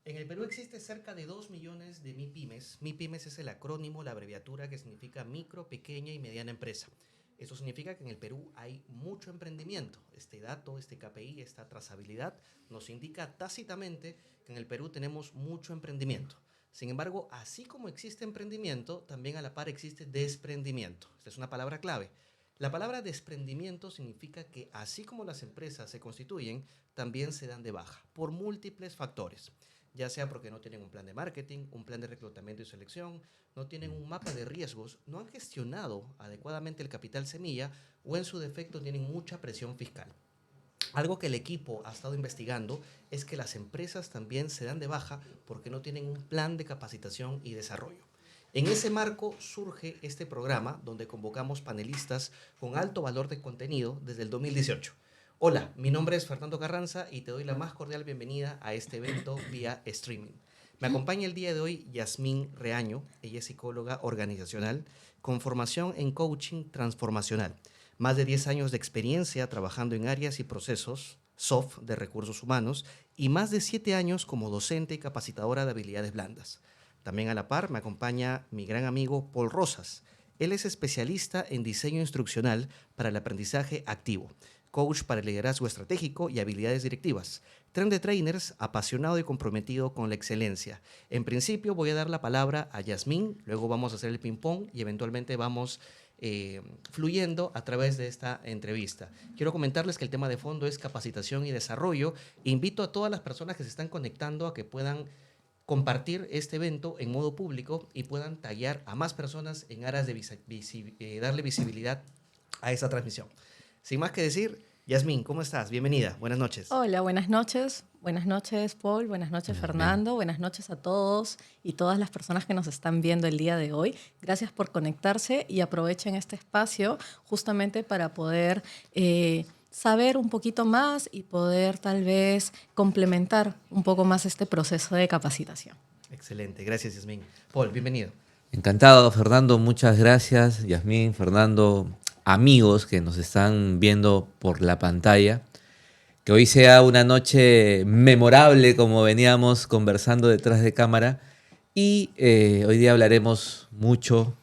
En el Perú existe cerca de 2 millones de MIPYMES. MIPYMES es el acrónimo, la abreviatura que significa micro, pequeña y mediana empresa. Eso significa que en el Perú hay mucho emprendimiento. Este dato, este KPI, esta trazabilidad nos indica tácitamente que en el Perú tenemos mucho emprendimiento. Sin embargo, así como existe emprendimiento, también a la par existe desprendimiento. Esta es una palabra clave. La palabra desprendimiento significa que así como las empresas se constituyen, también se dan de baja por múltiples factores, ya sea porque no tienen un plan de marketing, un plan de reclutamiento y selección, no tienen un mapa de riesgos, no han gestionado adecuadamente el capital semilla o en su defecto tienen mucha presión fiscal. Algo que el equipo ha estado investigando es que las empresas también se dan de baja porque no tienen un plan de capacitación y desarrollo. En ese marco surge este programa donde convocamos panelistas con alto valor de contenido desde el 2018. Hola, mi nombre es Fernando Carranza y te doy la más cordial bienvenida a este evento vía streaming. Me acompaña el día de hoy Yasmín Reaño, ella es psicóloga organizacional con formación en coaching transformacional. Más de 10 años de experiencia trabajando en áreas y procesos soft de recursos humanos y más de 7 años como docente y capacitadora de habilidades blandas. También a la par me acompaña mi gran amigo Paul Rosas. Él es especialista en diseño instruccional para el aprendizaje activo, coach para el liderazgo estratégico y habilidades directivas, tren de trainers, apasionado y comprometido con la excelencia. En principio voy a dar la palabra a Yasmín, luego vamos a hacer el ping-pong y eventualmente vamos fluyendo a través de esta entrevista. Quiero comentarles que el tema de fondo es capacitación y desarrollo. Invito a todas las personas que se están conectando a que puedan compartir este evento en modo público y puedan taggear a más personas en aras de darle visibilidad a esta transmisión. Sin más que decir, Yasmín, ¿cómo estás? Bienvenida, buenas noches. Hola, buenas noches. Buenas noches, Paul. Buenas noches, Fernando. Buenas noches a todos y todas las personas que nos están viendo el día de hoy. Gracias por conectarse y aprovechen este espacio justamente para poder saber un poquito más y poder tal vez complementar un poco más este proceso de capacitación. Excelente, gracias Yasmín. Paul, bienvenido. Encantado, Fernando. Muchas gracias, Yasmín, Fernando, amigos que nos están viendo por la pantalla. Que hoy sea una noche memorable, como veníamos conversando detrás de cámara. Y hoy día hablaremos mucho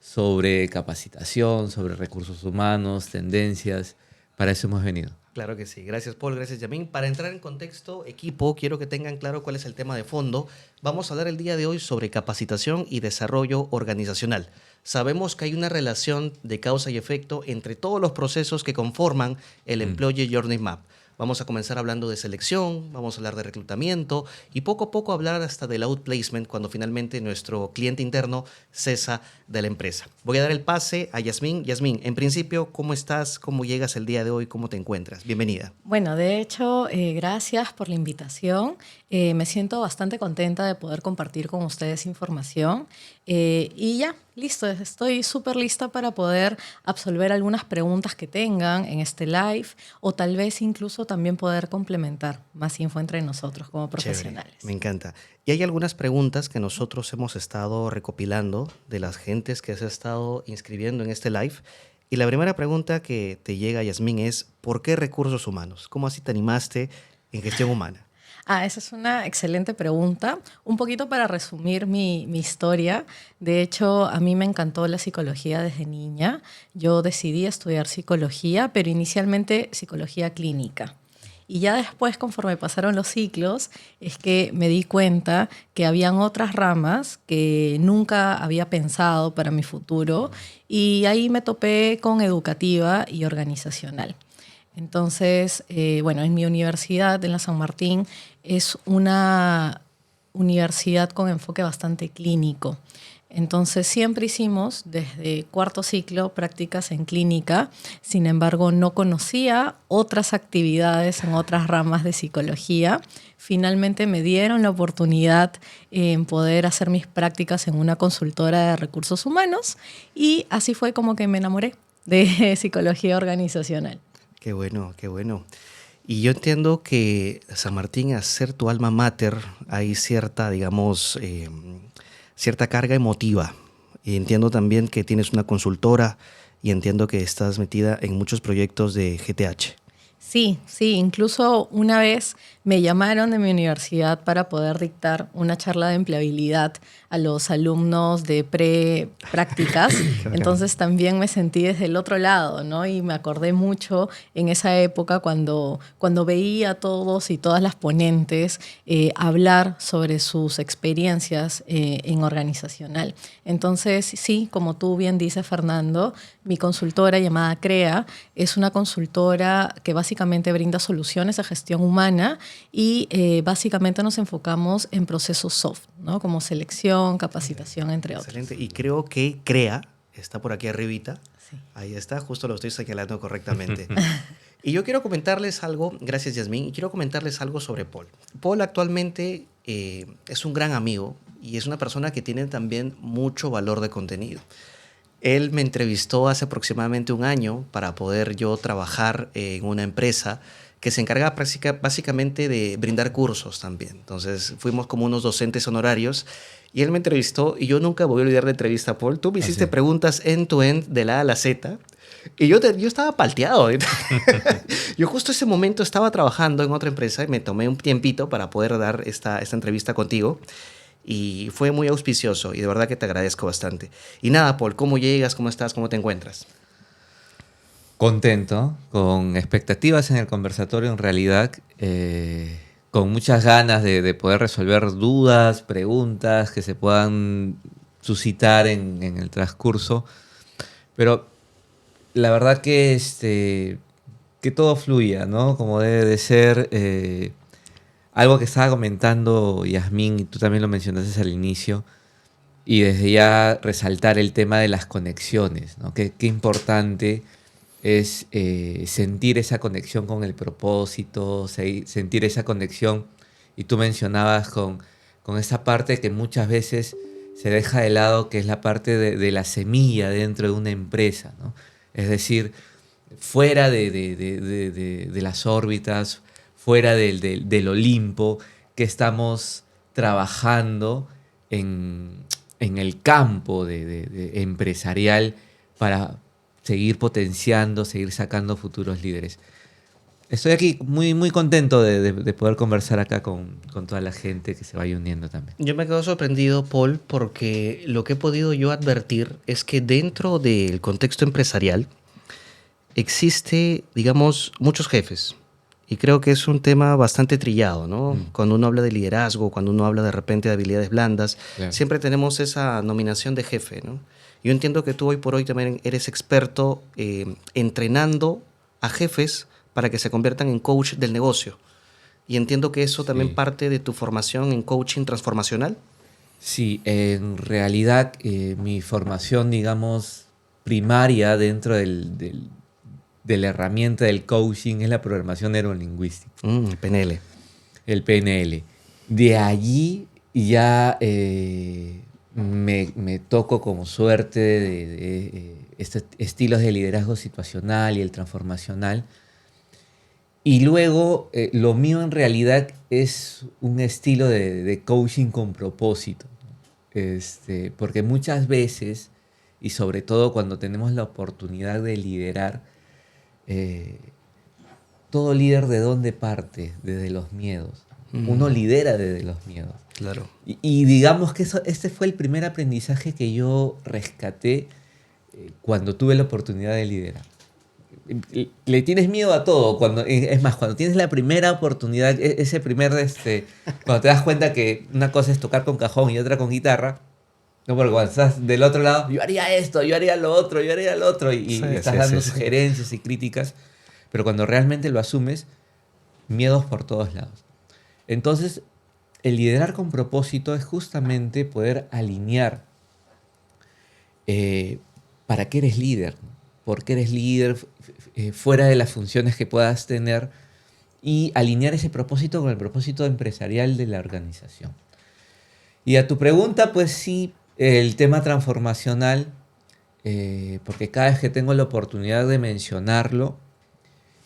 sobre capacitación, sobre recursos humanos, tendencias. Para eso hemos venido. Claro que sí. Gracias, Paul. Gracias, Yasmín. Para entrar en contexto, equipo, quiero que tengan claro cuál es el tema de fondo. Vamos a hablar el día de hoy sobre capacitación y desarrollo organizacional. Sabemos que hay una relación de causa y efecto entre todos los procesos que conforman el Employee Journey Map. Vamos a comenzar hablando de selección, vamos a hablar de reclutamiento y poco a poco hablar hasta del outplacement cuando finalmente nuestro cliente interno cesa de la empresa. Voy a dar el pase a Yasmín. Yasmín, en principio, ¿cómo estás? ¿Cómo llegas el día de hoy? ¿Cómo te encuentras? Bienvenida. Bueno, de hecho, gracias por la invitación. Me siento bastante contenta de poder compartir con ustedes información. Y ya, listo, estoy súper lista para poder absolver algunas preguntas que tengan en este live o tal vez incluso también poder complementar más info entre nosotros como profesionales. Chévere, me encanta. Y hay algunas preguntas que nosotros hemos estado recopilando de las gentes que se ha estado inscribiendo en este live. Y la primera pregunta que te llega, Yasmín, es ¿por qué recursos humanos? ¿Cómo así te animaste en gestión humana? Esa es una excelente pregunta. Un poquito para resumir mi historia. De hecho, a mí me encantó la psicología desde niña. Yo decidí estudiar psicología, pero inicialmente psicología clínica. Y ya después, conforme pasaron los ciclos, es que me di cuenta que habían otras ramas que nunca había pensado para mi futuro. Y ahí me topé con educativa y organizacional. Entonces, bueno, en mi universidad, en la San Martín, es una universidad con enfoque bastante clínico. Entonces, siempre hicimos desde cuarto ciclo prácticas en clínica. Sin embargo, no conocía otras actividades en otras ramas de psicología. Finalmente me dieron la oportunidad en poder hacer mis prácticas en una consultora de recursos humanos y así fue como que me enamoré de psicología organizacional. Qué bueno, qué bueno. Y yo entiendo que San Martín, al ser tu alma mater, hay cierta, digamos, cierta carga emotiva. Y entiendo también que tienes una consultora y entiendo que estás metida en muchos proyectos de GTH. Sí, sí, incluso una vez me llamaron de mi universidad para poder dictar una charla de empleabilidad a los alumnos de pre-prácticas. Entonces también me sentí desde el otro lado, ¿no? Y me acordé mucho en esa época cuando veía a todos y todas las ponentes hablar sobre sus experiencias en organizacional. Entonces, sí, como tú bien dices, Fernando, mi consultora llamada CREA es una consultora que básicamente brinda soluciones a gestión humana y básicamente nos enfocamos en procesos soft, ¿no? Como selección, capacitación, entre otros. Excelente. Y creo que CREA está por aquí arribita. Sí. Ahí está, justo lo estoy señalando correctamente. Y yo quiero comentarles algo, gracias Yasmín, y quiero comentarles algo sobre Paul. Paul actualmente es un gran amigo y es una persona que tiene también mucho valor de contenido. Él me entrevistó hace aproximadamente un año para poder yo trabajar en una empresa que se encarga básicamente de brindar cursos también. Entonces fuimos como unos docentes honorarios y él me entrevistó y yo nunca voy a olvidar la entrevista, Paul. Tú me hiciste preguntas end-to-end de la A a la Z y yo estaba palteado. Yo justo ese momento estaba trabajando en otra empresa y me tomé un tiempito para poder dar esta entrevista contigo. Y fue muy auspicioso y de verdad que te agradezco bastante. Y nada, Paul, ¿cómo llegas? ¿Cómo estás? ¿Cómo te encuentras? Contento, con expectativas en el conversatorio en realidad, con muchas ganas de poder resolver dudas, preguntas que se puedan suscitar en el transcurso. Pero la verdad que todo fluya, ¿no? Como debe de ser. Algo que estaba comentando Yasmín, y tú también lo mencionaste al inicio, y desde ya resaltar el tema de las conexiones, ¿no? Qué importante es sentir esa conexión con el propósito, sentir esa conexión, y tú mencionabas con esa parte que muchas veces se deja de lado, que es la parte de la semilla dentro de una empresa, ¿no? Es decir, fuera de las órbitas, fuera del Olimpo, que estamos trabajando en el campo empresarial para seguir potenciando, seguir sacando futuros líderes. Estoy aquí muy, muy contento de poder conversar acá con toda la gente que se vaya uniendo también. Yo me quedo sorprendido, Paul, porque lo que he podido yo advertir es que dentro del contexto empresarial existe, digamos, muchos jefes. Y creo que es un tema bastante trillado, ¿no? Cuando uno habla de liderazgo, cuando uno habla de repente de habilidades blandas, Claro. siempre tenemos esa nominación de jefe, ¿no? Yo entiendo que tú hoy por hoy también eres experto entrenando a jefes para que se conviertan en coach del negocio. Y entiendo que eso también Sí. parte de tu formación en coaching transformacional. Sí, en realidad mi formación, digamos, primaria dentro de la herramienta del coaching es la programación neurolingüística, PNL. el PNL. De allí ya me toco como suerte de estos estilos de liderazgo situacional y el transformacional. Y luego lo mío en realidad es un estilo de coaching con propósito. Porque muchas veces, y sobre todo cuando tenemos la oportunidad de liderar, todo líder de dónde parte, desde los miedos. Uno lidera desde los miedos. Claro. Y digamos que este fue el primer aprendizaje que yo rescaté cuando tuve la oportunidad de liderar. Le tienes miedo a todo. Es más, cuando tienes la primera oportunidad, ese primer, cuando te das cuenta que una cosa es tocar con cajón y otra con guitarra, no, porque cuando estás del otro lado, yo haría esto, yo haría lo otro, yo haría lo otro, y Sí, estás sí, dando sí. sugerencias y críticas, pero cuando realmente lo asumes, miedos por todos lados. Entonces, el liderar con propósito es justamente poder alinear para qué eres líder, ¿no? Por qué eres líder, fuera de las funciones que puedas tener, y alinear ese propósito con el propósito empresarial de la organización. Y a tu pregunta, pues sí, el tema transformacional, porque cada vez que tengo la oportunidad de mencionarlo,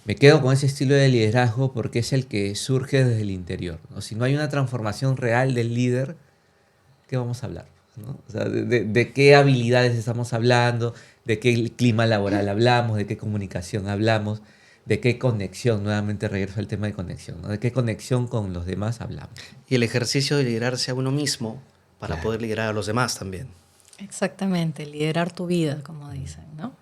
me quedo con ese estilo de liderazgo porque es el que surge desde el interior, ¿no? Si no hay una transformación real del líder, ¿qué vamos a hablar? ¿No? O sea, de qué habilidades estamos hablando, de qué clima laboral hablamos, de qué comunicación hablamos. de qué conexión, nuevamente regreso al tema de conexión, ¿no? De qué conexión con los demás hablamos. Y el ejercicio de liderarse a uno mismo para Claro. poder liderar a los demás también. Exactamente, liderar tu vida, como dicen, ¿no?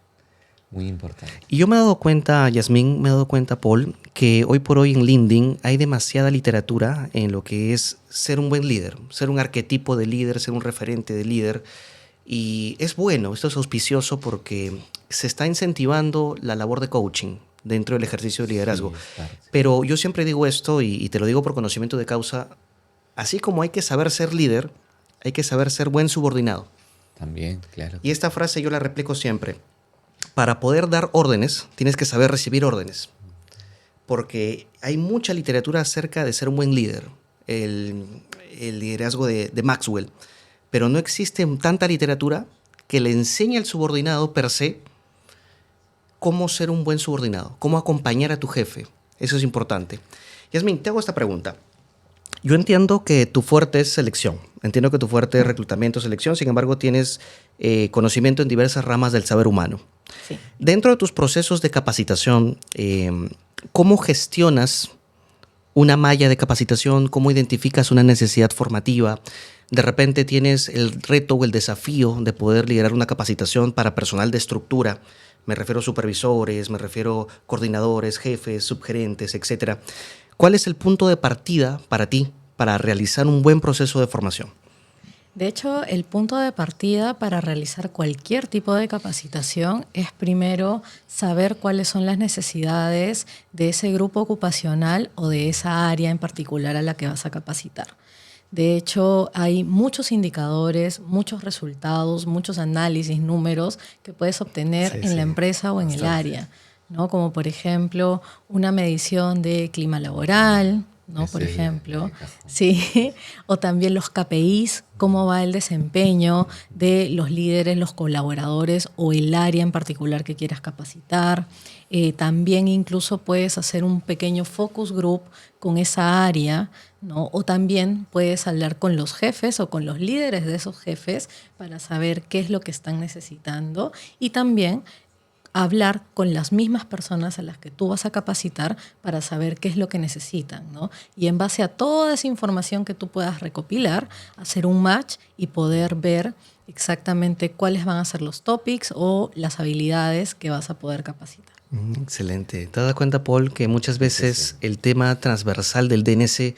Muy importante. Y yo me he dado cuenta, Yasmín, me he dado cuenta, Paul, que hoy por hoy en LinkedIn hay demasiada literatura en lo que es ser un buen líder, ser un arquetipo de líder, ser un referente de líder. Y es bueno, esto es auspicioso porque se está incentivando la labor de coaching dentro del ejercicio de liderazgo. Sí, claro, sí. Pero yo siempre digo esto y te lo digo por conocimiento de causa, así como hay que saber ser líder, hay que saber ser buen subordinado. También, claro. Y esta frase yo la replico siempre. Para poder dar órdenes, tienes que saber recibir órdenes. Porque hay mucha literatura acerca de ser un buen líder, el liderazgo de Maxwell. Pero no existe tanta literatura que le enseñe al subordinado per se cómo ser un buen subordinado, cómo acompañar a tu jefe. Eso es importante. Yasmín, te hago esta pregunta. Yo entiendo que tu fuerte es selección, entiendo que tu fuerte es reclutamiento, selección, sin embargo tienes conocimiento en diversas ramas del saber humano. Sí. Dentro de tus procesos de capacitación, ¿cómo gestionas una malla de capacitación? ¿Cómo identificas una necesidad formativa? De repente tienes el reto o el desafío de poder liderar una capacitación para personal de estructura. Me refiero a supervisores, me refiero a coordinadores, jefes, subgerentes, etc. ¿Cuál es el punto de partida para ti para realizar un buen proceso de formación? De hecho, el punto de partida para realizar cualquier tipo de capacitación es primero saber cuáles son las necesidades de ese grupo ocupacional o de esa área en particular a la que vas a capacitar. De hecho, hay muchos indicadores, muchos resultados, muchos análisis, números que puedes obtener en la empresa o en el área, ¿no? Como por ejemplo, una medición de clima laboral, ¿no? Por ejemplo, sí, o también los KPIs, cómo va el desempeño de los líderes, los colaboradores o el área en particular que quieras capacitar. También incluso puedes hacer un pequeño focus group con esa área, ¿no? O también puedes hablar con los jefes o con los líderes de esos jefes para saber qué es lo que están necesitando y también hablar con las mismas personas a las que tú vas a capacitar para saber qué es lo que necesitan, ¿no? Y en base a toda esa información que tú puedas recopilar, hacer un match y poder ver exactamente cuáles van a ser los topics o las habilidades que vas a poder capacitar. Excelente. ¿Te das cuenta, Paul, que muchas veces el tema transversal del DNS,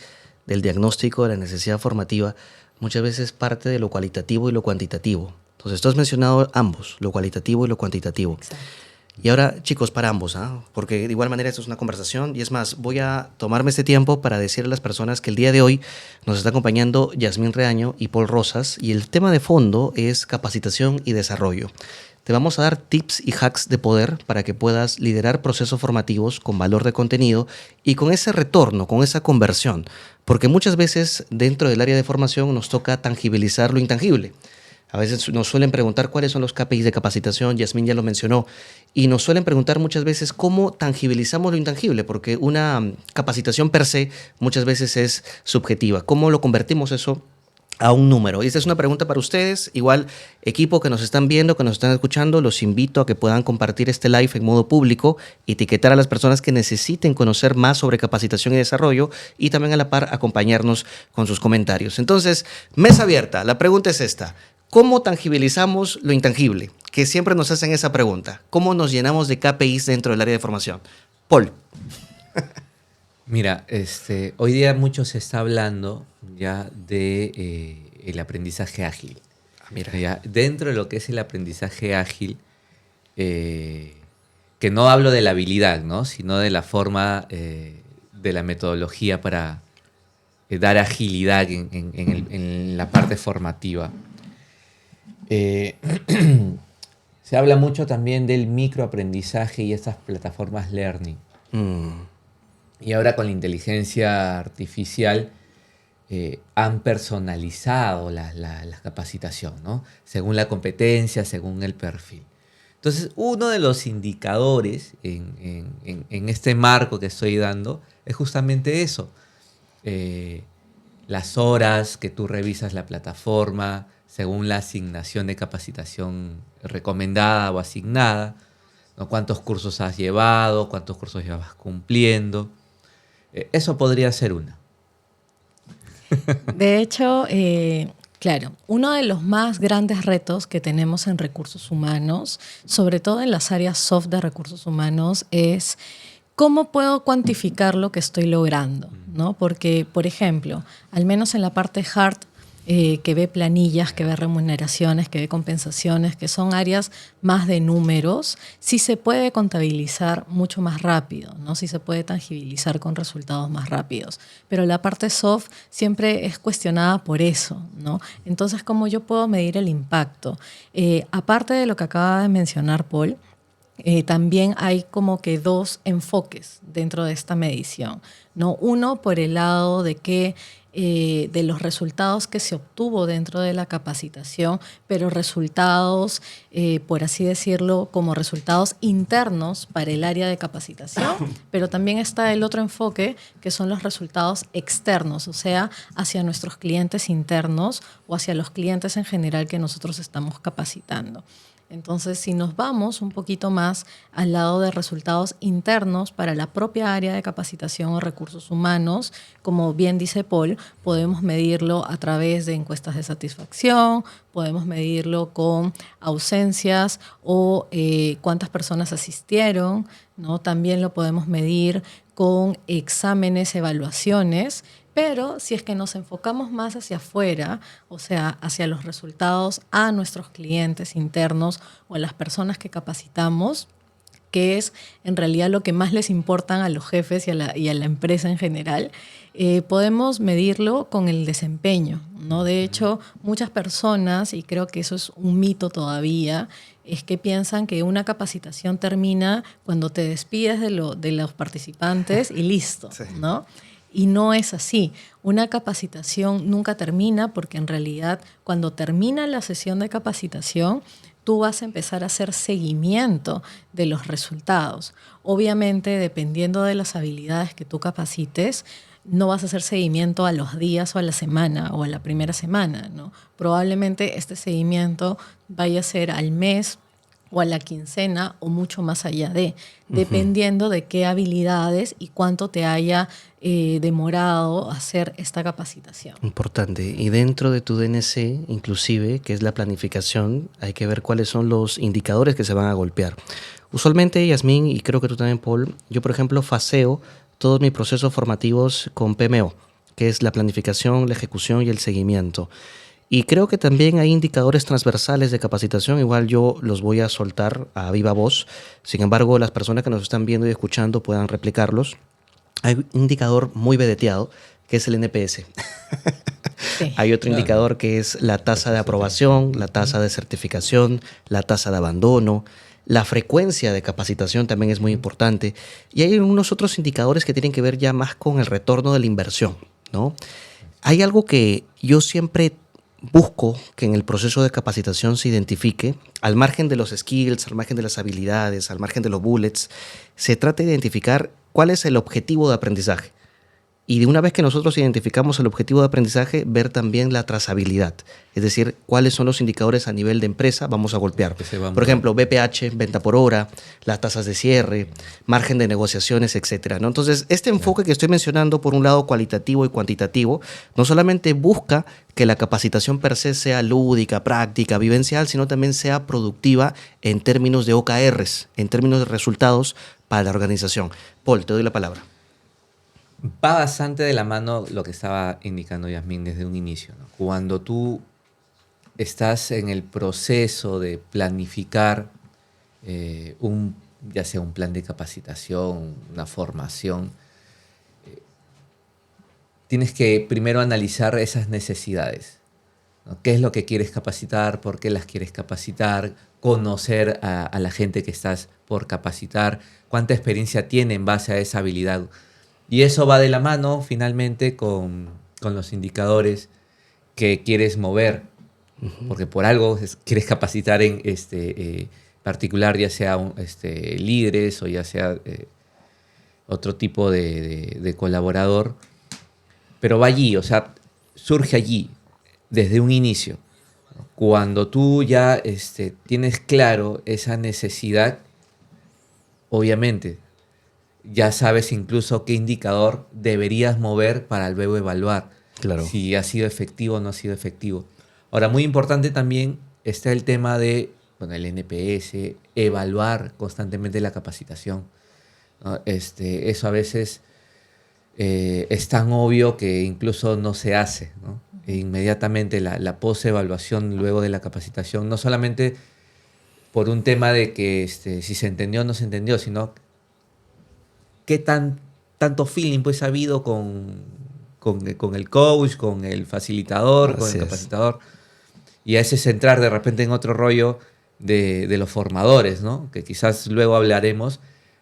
del diagnóstico de la necesidad formativa, muchas veces parte de lo cualitativo y lo cuantitativo? Entonces, tú has mencionado ambos, lo cualitativo y lo cuantitativo. Exacto. Y ahora, chicos, para ambos, porque de igual manera esto es una conversación y es más, voy a tomarme este tiempo para decirle a las personas que el día de hoy nos está acompañando Yasmín Reaño y Paul Rosas y el tema de fondo es capacitación y desarrollo. Te vamos a dar tips y hacks de poder para que puedas liderar procesos formativos con valor de contenido y con ese retorno, con esa conversión, porque muchas veces dentro del área de formación nos toca tangibilizar lo intangible. A veces nos suelen preguntar cuáles son los KPIs de capacitación, Yasmín ya lo mencionó, y nos suelen preguntar muchas veces cómo tangibilizamos lo intangible, porque una capacitación per se muchas veces es subjetiva. ¿Cómo lo convertimos eso a un número? Y esta es una pregunta para ustedes. Igual, equipo que nos están viendo, que nos están escuchando, los invito a que puedan compartir este live en modo público, etiquetar a las personas que necesiten conocer más sobre capacitación y desarrollo y también a la par acompañarnos con sus comentarios. Entonces, mesa abierta. La pregunta es esta. ¿Cómo tangibilizamos lo intangible? Que siempre nos hacen esa pregunta. ¿Cómo nos llenamos de KPIs dentro del área de formación? Paul. Mira, hoy día mucho se está hablando ya de el aprendizaje ágil. Mira. Ya, dentro de lo que es el aprendizaje ágil, que no hablo de la habilidad, ¿no? Sino de la forma, de la metodología para dar agilidad en la parte formativa. Se habla mucho también del microaprendizaje y estas plataformas learning. Y ahora con la inteligencia artificial han personalizado la capacitación, ¿no? Según la competencia, según el perfil. Entonces, uno de los indicadores en este marco que estoy dando es justamente eso. Las horas que tú revisas la plataforma, según la asignación de capacitación recomendada o asignada, ¿no? ¿Cuántos cursos has llevado? ¿Cuántos cursos llevas cumpliendo? Eso podría ser una. De hecho, claro, uno de los más grandes retos que tenemos en recursos humanos, sobre todo en las áreas soft de recursos humanos, es cómo puedo cuantificar lo que estoy logrando, ¿no? Porque, por ejemplo, al menos en la parte hard, que ve planillas, que ve remuneraciones, que ve compensaciones, que son áreas más de números, sí se puede contabilizar mucho más rápido, ¿no? Sí se puede tangibilizar con resultados más rápidos. Pero la parte soft siempre es cuestionada por eso, ¿no? Entonces, ¿cómo yo puedo medir el impacto? Aparte de lo que acaba de mencionar Paul, también hay como que dos enfoques dentro de esta medición, ¿no? Uno por el lado de que de los resultados que se obtuvo dentro de la capacitación, pero resultados, por así decirlo, como resultados internos para el área de capacitación, pero también está el otro enfoque, que son los resultados externos, o sea, hacia nuestros clientes internos o hacia los clientes en general que nosotros estamos capacitando. Entonces, si nos vamos un poquito más al lado de resultados internos para la propia área de capacitación o recursos humanos, como bien dice Paul, podemos medirlo a través de encuestas de satisfacción, podemos medirlo con ausencias o cuántas personas asistieron, ¿no? También lo podemos medir con exámenes, evaluaciones. Pero si es que nos enfocamos más hacia afuera, o sea, hacia los resultados a nuestros clientes internos o a las personas que capacitamos, que es en realidad lo que más les importan a los jefes y a la empresa en general, podemos medirlo con el desempeño, ¿no? De hecho, muchas personas, y creo que eso es un mito todavía, es que piensan que una capacitación termina cuando te despides de los participantes y listo, sí, ¿no? Y no es así. Una capacitación nunca termina porque en realidad cuando termina la sesión de capacitación, tú vas a empezar a hacer seguimiento de los resultados. Obviamente, dependiendo de las habilidades que tú capacites, no vas a hacer seguimiento a los días o a la semana o a la primera semana, ¿no? Probablemente este seguimiento vaya a ser al mes o a la quincena o mucho más allá dependiendo de qué habilidades y cuánto te haya demorado hacer esta capacitación. Importante. Y dentro de tu DNC, inclusive, que es la planificación, hay que ver cuáles son los indicadores que se van a golpear. Usualmente, Yasmín, y creo que tú también, Paul, yo, por ejemplo, faseo todos mis procesos formativos con PMO, que es la planificación, la ejecución y el seguimiento. Y creo que también hay indicadores transversales de capacitación, igual yo los voy a soltar a viva voz, sin embargo las personas que nos están viendo y escuchando puedan replicarlos. Hay un indicador muy vedeteado que es el NPS. Sí, hay otro indicador que es la tasa de aprobación, la tasa de certificación, la tasa de abandono. La frecuencia de capacitación también es muy importante. Y hay unos otros indicadores que tienen que ver ya más con el retorno de la inversión, ¿no? Hay algo que yo siempre busco que en el proceso de capacitación se identifique, al margen de los skills, al margen de las habilidades, al margen de los bullets, se trata de identificar cuál es el objetivo de aprendizaje. Y de una vez que nosotros identificamos el objetivo de aprendizaje, ver también la trazabilidad. Es decir, cuáles son los indicadores a nivel de empresa vamos a golpear. Por ejemplo, BPH, venta por hora, las tasas de cierre, margen de negociaciones, etcétera, ¿no? Entonces, este enfoque que estoy mencionando, por un lado cualitativo y cuantitativo, no solamente busca que la capacitación per se sea lúdica, práctica, vivencial, sino también sea productiva en términos de OKRs, en términos de resultados para la organización. Paul, te doy la palabra. Va bastante de la mano lo que estaba indicando Yasmín desde un inicio, ¿no? Cuando tú estás en el proceso de planificar ya sea un plan de capacitación, una formación, tienes que primero analizar esas necesidades, ¿no? ¿Qué es lo que quieres capacitar? ¿Por qué las quieres capacitar? Conocer a la gente que estás por capacitar, cuánta experiencia tiene en base a esa habilidad. Y eso va de la mano finalmente con los indicadores que quieres mover, porque por algo quieres capacitar en particular, ya sea líderes o ya sea otro tipo de colaborador, pero va allí, o sea, surge allí desde un inicio. Cuando tú ya tienes claro esa necesidad, obviamente, ya sabes incluso qué indicador deberías mover para luego evaluar Claro. si ha sido efectivo o no ha sido efectivo. Ahora, muy importante también está el tema de, bueno, el NPS, evaluar constantemente la capacitación, ¿no? Eso a veces es tan obvio que incluso no se hace, ¿no? E inmediatamente la post-evaluación luego de la capacitación, no solamente por un tema de que si se entendió o no se entendió, sino qué tanto feeling pues ha habido con el coach, con el facilitador, con Así el es. capacitador. Y a ese centrar de repente en otro rollo de los formadores, ¿no? Que quizás luego hablaremos,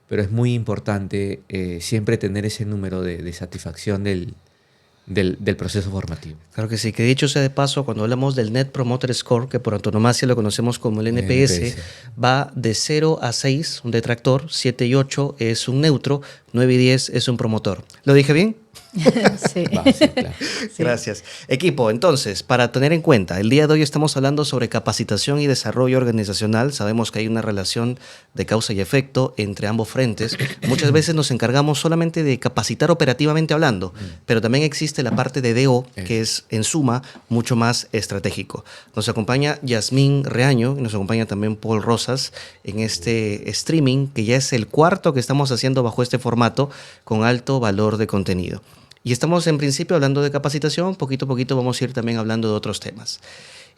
pero es muy importante siempre tener ese número de satisfacción del proceso formativo. Claro que sí, que dicho sea de paso, cuando hablamos del Net Promoter Score, que por antonomasia lo conocemos como el NPS, va de 0 a 6, un detractor, 7 y 8 es un neutro, 9 y 10 es un promotor. ¿Lo dije bien? Sí. Sí, claro. Sí. Gracias. Equipo, entonces, para tener en cuenta, el día de hoy estamos hablando sobre capacitación y desarrollo organizacional. Sabemos que hay una relación de causa y efecto entre ambos frentes. Muchas veces nos encargamos solamente de capacitar operativamente hablando, pero también existe la parte de DO, que es, en suma, mucho más estratégico. Nos acompaña Yasmín Reaño, y nos acompaña también Paul Rosas en este streaming, que ya es el cuarto que estamos haciendo bajo este formato con alto valor de contenido. Y estamos en principio hablando de capacitación, poquito a poquito vamos a ir también hablando de otros temas.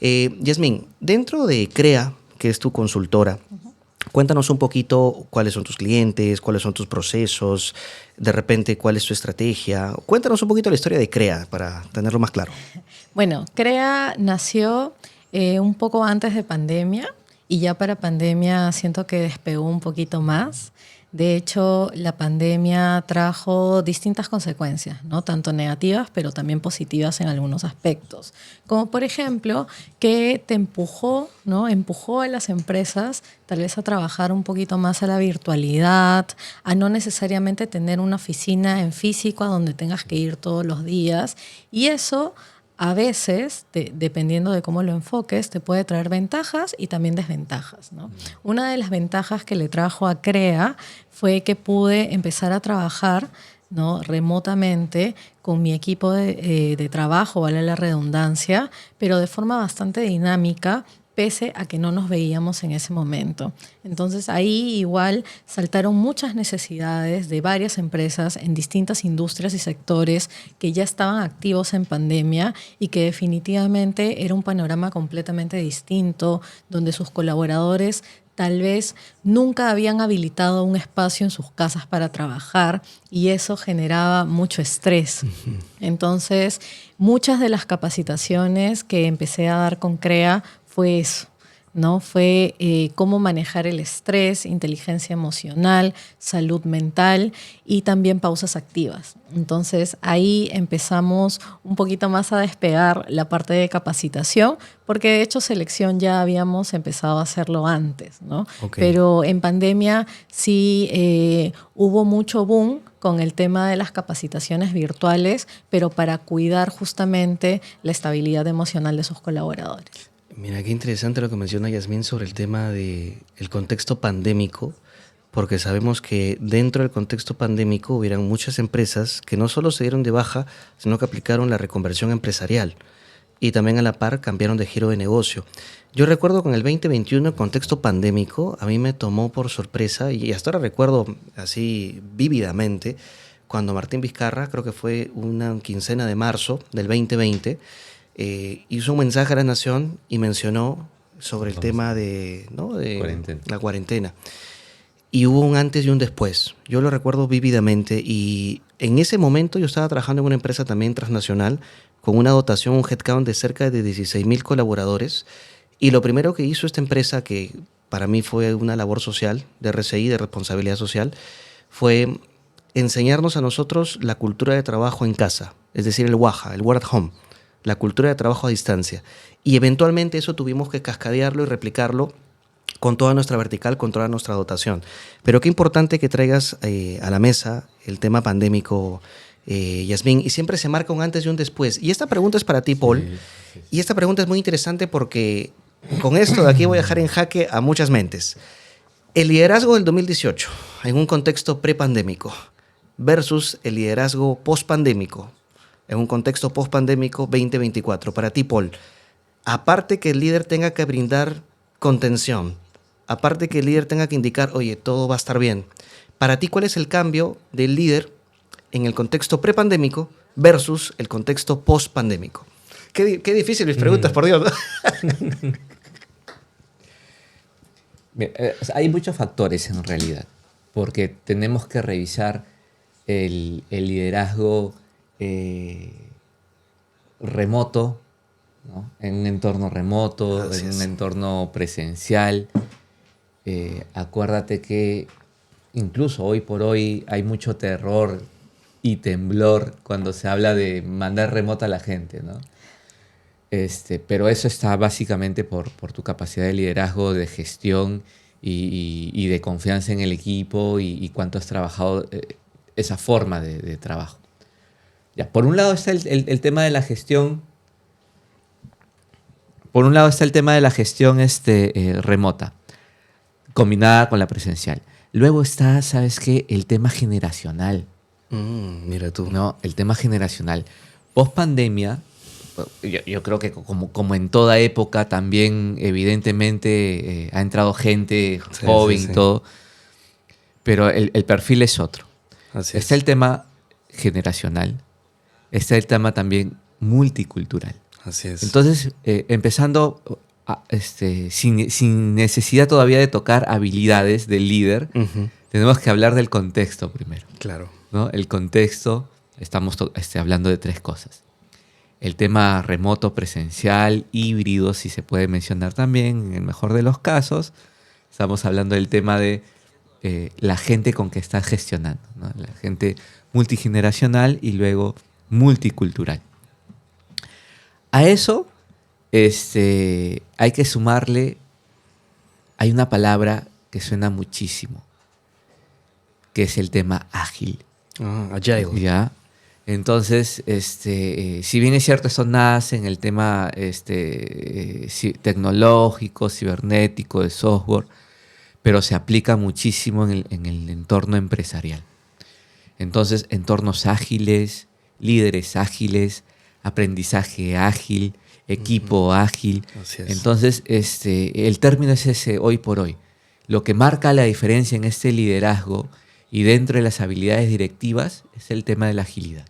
Yasmín, dentro de CREA, que es tu consultora, cuéntanos un poquito cuáles son tus clientes, cuáles son tus procesos, de repente cuál es tu estrategia. Cuéntanos un poquito la historia de CREA para tenerlo más claro. Bueno, CREA nació un poco antes de pandemia y ya para pandemia siento que despegó un poquito más. De hecho, la pandemia trajo distintas consecuencias, ¿no? Tanto negativas, pero también positivas en algunos aspectos. Como por ejemplo, que te empujó, ¿no? Empujó a las empresas tal vez a trabajar un poquito más a la virtualidad, a no necesariamente tener una oficina en físico a donde tengas que ir todos los días. Y eso, a veces, dependiendo de cómo lo enfoques, te puede traer ventajas y también desventajas, ¿no? Una de las ventajas que le trajo a CREA fue que pude empezar a trabajar, ¿no? remotamente con mi equipo de trabajo, vale la redundancia, pero de forma bastante dinámica, pese a que no nos veíamos en ese momento. Entonces ahí igual saltaron muchas necesidades de varias empresas en distintas industrias y sectores que ya estaban activos en pandemia y que definitivamente era un panorama completamente distinto, donde sus colaboradores tal vez nunca habían habilitado un espacio en sus casas para trabajar y eso generaba mucho estrés. Entonces, muchas de las capacitaciones que empecé a dar con CREA fue eso, ¿no? Fue cómo manejar el estrés, inteligencia emocional, salud mental y también pausas activas. Entonces ahí empezamos un poquito más a despegar la parte de capacitación, porque de hecho selección ya habíamos empezado a hacerlo antes, ¿no? Okay. Pero en pandemia sí hubo mucho boom con el tema de las capacitaciones virtuales, pero para cuidar justamente la estabilidad emocional de sus colaboradores. Mira, qué interesante lo que menciona Yasmín sobre el tema del contexto pandémico, porque sabemos que dentro del contexto pandémico hubieran muchas empresas que no solo se dieron de baja, sino que aplicaron la reconversión empresarial y también a la par cambiaron de giro de negocio. Yo recuerdo con el 2021, el contexto pandémico, a mí me tomó por sorpresa y hasta ahora recuerdo así vívidamente cuando Martín Vizcarra, creo que fue una quincena de marzo del 2020, hizo un mensaje a la nación y mencionó sobre el tema de la cuarentena. Y hubo un antes y un después. Yo lo recuerdo vívidamente y en ese momento yo estaba trabajando en una empresa también transnacional con una dotación, un headcount de cerca de 16,000 colaboradores. Y lo primero que hizo esta empresa, que para mí fue una labor social, de RCI, de responsabilidad social, fue enseñarnos a nosotros la cultura de trabajo en casa, es decir, el WAHA, el Work at Home, la cultura de trabajo a distancia. Y eventualmente eso tuvimos que cascadearlo y replicarlo con toda nuestra vertical, con toda nuestra dotación. Pero qué importante que traigas a la mesa el tema pandémico, Yasmín, y siempre se marca un antes y un después. Y esta pregunta es para ti, Paul, sí. Y esta pregunta es muy interesante porque con esto de aquí voy a dejar en jaque a muchas mentes. El liderazgo del 2018 en un contexto prepandémico versus el liderazgo pospandémico en un contexto pospandémico 2024. Para ti, Paul, aparte que el líder tenga que brindar contención, aparte que el líder tenga que indicar, oye, todo va a estar bien, para ti, ¿cuál es el cambio del líder en el contexto prepandémico versus el contexto pospandémico? Qué difícil mis preguntas, por Dios. Bien, hay muchos factores en realidad, porque tenemos que revisar el liderazgo remoto, ¿no? En un entorno remoto, en un entorno presencial. Acuérdate que incluso hoy por hoy hay mucho terror y temblor cuando se habla de mandar remoto a la gente, ¿no? Pero eso está básicamente por tu capacidad de liderazgo, de gestión y de confianza en el equipo y cuánto has trabajado esa forma de trabajo. Ya, por un lado está el tema de la gestión. Por un lado está el tema de la gestión remota, combinada con la presencial. Luego está, ¿sabes qué? El tema generacional. Mira tú. No, el tema generacional. Post pandemia, yo creo que como en toda época también evidentemente ha entrado gente joven y todo, pero el perfil es otro. Así está el tema generacional, está el tema también multicultural. Así es. Entonces, empezando sin necesidad todavía de tocar habilidades del líder, tenemos que hablar del contexto primero. Claro. ¿No? El contexto, estamos hablando de 3 cosas. El tema remoto, presencial, híbrido, si se puede mencionar también, en el mejor de los casos. Estamos hablando del tema de la gente con que estás gestionando, ¿no? La gente multigeneracional y luego multicultural. A eso hay que sumarle, hay una palabra que suena muchísimo, que es el tema ágil. Agile. ¿Ya? Entonces, si bien es cierto, eso nace en el tema tecnológico, cibernético, de software, pero se aplica muchísimo en el entorno empresarial. Entonces, entornos ágiles, líderes ágiles, aprendizaje ágil, equipo ágil. Así es. Entonces, el término es ese hoy por hoy. Lo que marca la diferencia en este liderazgo y dentro de las habilidades directivas es el tema de la agilidad.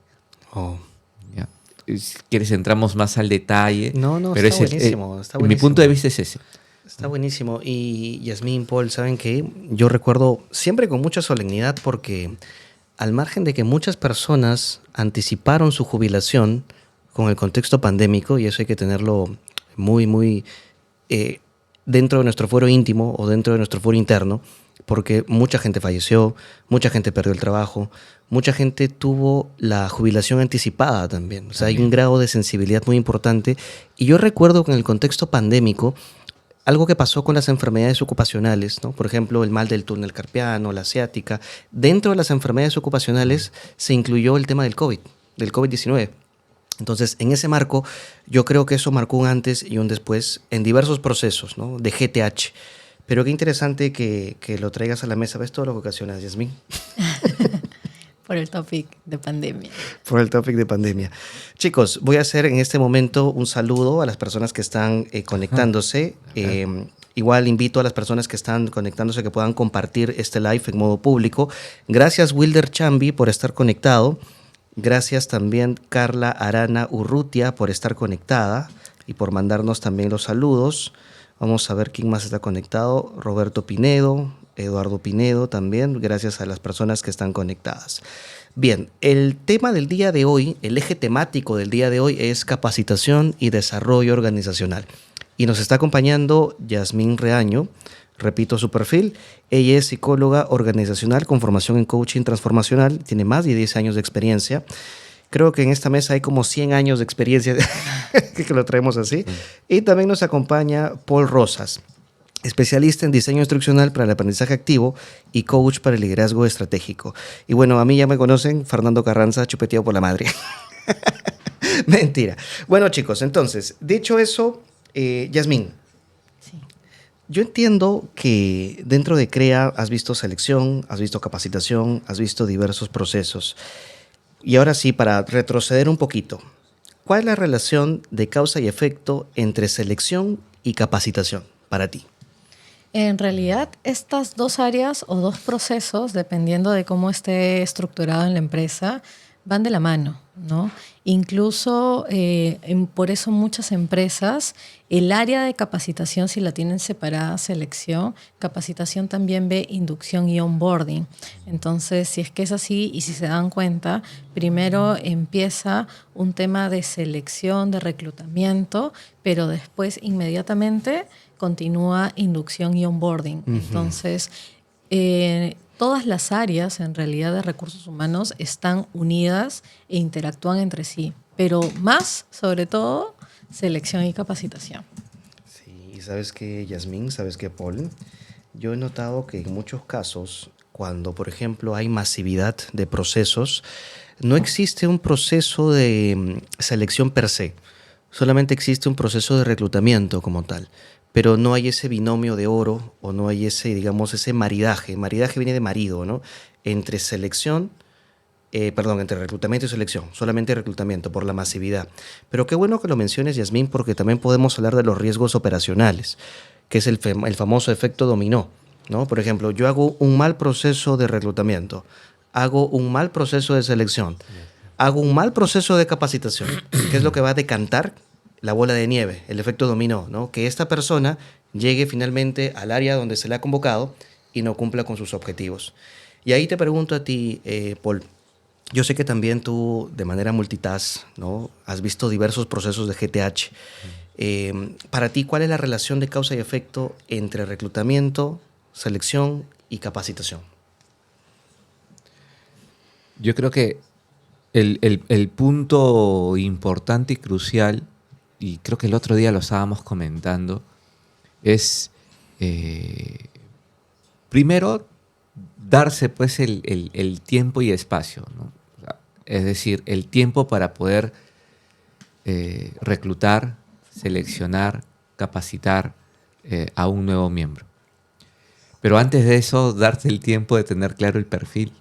¿Ya? Si quieres entramos más al detalle. No, pero está buenísimo. Mi punto de vista es ese. Está buenísimo. Y Yasmín, Paul, ¿saben qué? Yo recuerdo siempre con mucha solemnidad porque al margen de que muchas personas anticiparon su jubilación con el contexto pandémico, y eso hay que tenerlo muy, muy dentro de nuestro fuero íntimo o dentro de nuestro fuero interno, porque mucha gente falleció, mucha gente perdió el trabajo, mucha gente tuvo la jubilación anticipada también. O sea, hay un grado de sensibilidad muy importante. Y yo recuerdo que en el contexto pandémico, algo que pasó con las enfermedades ocupacionales, ¿no? Por ejemplo, el mal del túnel carpiano, la ciática. Dentro de las enfermedades ocupacionales se incluyó el tema del COVID-19. Entonces, en ese marco, yo creo que eso marcó un antes y un después en diversos procesos, ¿no? De GTH. Pero qué interesante que lo traigas a la mesa. ¿Ves todo lo que ocasionas, Yasmín? Por el topic de pandemia. Por el topic de pandemia. Chicos, voy a hacer en este momento un saludo a las personas que están conectándose. Igual invito a las personas que están conectándose que puedan compartir este live en modo público. Gracias, Wilder Chambi, por estar conectado. Gracias también, Carla Arana Urrutia, por estar conectada y por mandarnos también los saludos. Vamos a ver quién más está conectado. Roberto Pinedo, Eduardo Pinedo también. Gracias a las personas que están conectadas. Bien, el tema del día de hoy, el eje temático del día de hoy es capacitación y desarrollo organizacional. Y nos está acompañando Yasmín Reaño. Repito su perfil. Ella es psicóloga organizacional con formación en coaching transformacional. Tiene más de 10 años de experiencia. Creo que en esta mesa hay como 100 años de experiencia que lo traemos así. Y también nos acompaña Paul Rosas, especialista en diseño instruccional para el aprendizaje activo y coach para el liderazgo estratégico. Y bueno, a mí ya me conocen, Fernando Carranza, chupeteado por la madre. Mentira. Bueno, chicos, entonces, dicho eso, Yasmín, Sí. Yo entiendo que dentro de CREA has visto selección, has visto capacitación, has visto diversos procesos. Y ahora sí, para retroceder un poquito, ¿cuál es la relación de causa y efecto entre selección y capacitación para ti? En realidad, estas dos áreas o dos procesos, dependiendo de cómo esté estructurado en la empresa, van de la mano, ¿no? Incluso por eso muchas empresas, el área de capacitación, si la tienen separada, selección, capacitación también ve inducción y onboarding. Entonces, si es que es así y si se dan cuenta, primero empieza un tema de selección, de reclutamiento, pero después inmediatamente continúa inducción y onboarding. Entonces, todas las áreas en realidad de recursos humanos están unidas e interactúan entre sí, pero más, sobre todo, selección y capacitación. Sí, y sabes que, Yasmín, sabes que, Paul, yo he notado que en muchos casos, cuando, por ejemplo, hay masividad de procesos, no existe un proceso de selección per se, solamente existe un proceso de reclutamiento como tal, pero no hay ese binomio de oro o no hay ese, digamos, ese maridaje. Maridaje viene de marido, ¿no? Entre selección, perdón, entre reclutamiento y selección, solamente reclutamiento por la masividad. Pero qué bueno que lo menciones, Yasmín, porque también podemos hablar de los riesgos operacionales, que es el famoso efecto dominó, ¿no? Por ejemplo, yo hago un mal proceso de reclutamiento, hago un mal proceso de selección, hago un mal proceso de capacitación, que es lo que va a decantar la bola de nieve, el efecto dominó, ¿no? Que esta persona llegue finalmente al área donde se le ha convocado y no cumpla con sus objetivos. Y ahí te pregunto a ti, Paul, yo sé que también tú, de manera multitask, ¿no? Has visto diversos procesos de GTH. Para ti, ¿cuál es la relación de causa y efecto entre reclutamiento, selección y capacitación? Yo creo que el punto importante y crucial, y creo que el otro día lo estábamos comentando, es primero darse pues el tiempo y espacio, ¿no? O sea, es decir, el tiempo para poder reclutar, seleccionar, capacitar a un nuevo miembro. Pero antes de eso, darse el tiempo de tener claro el perfil.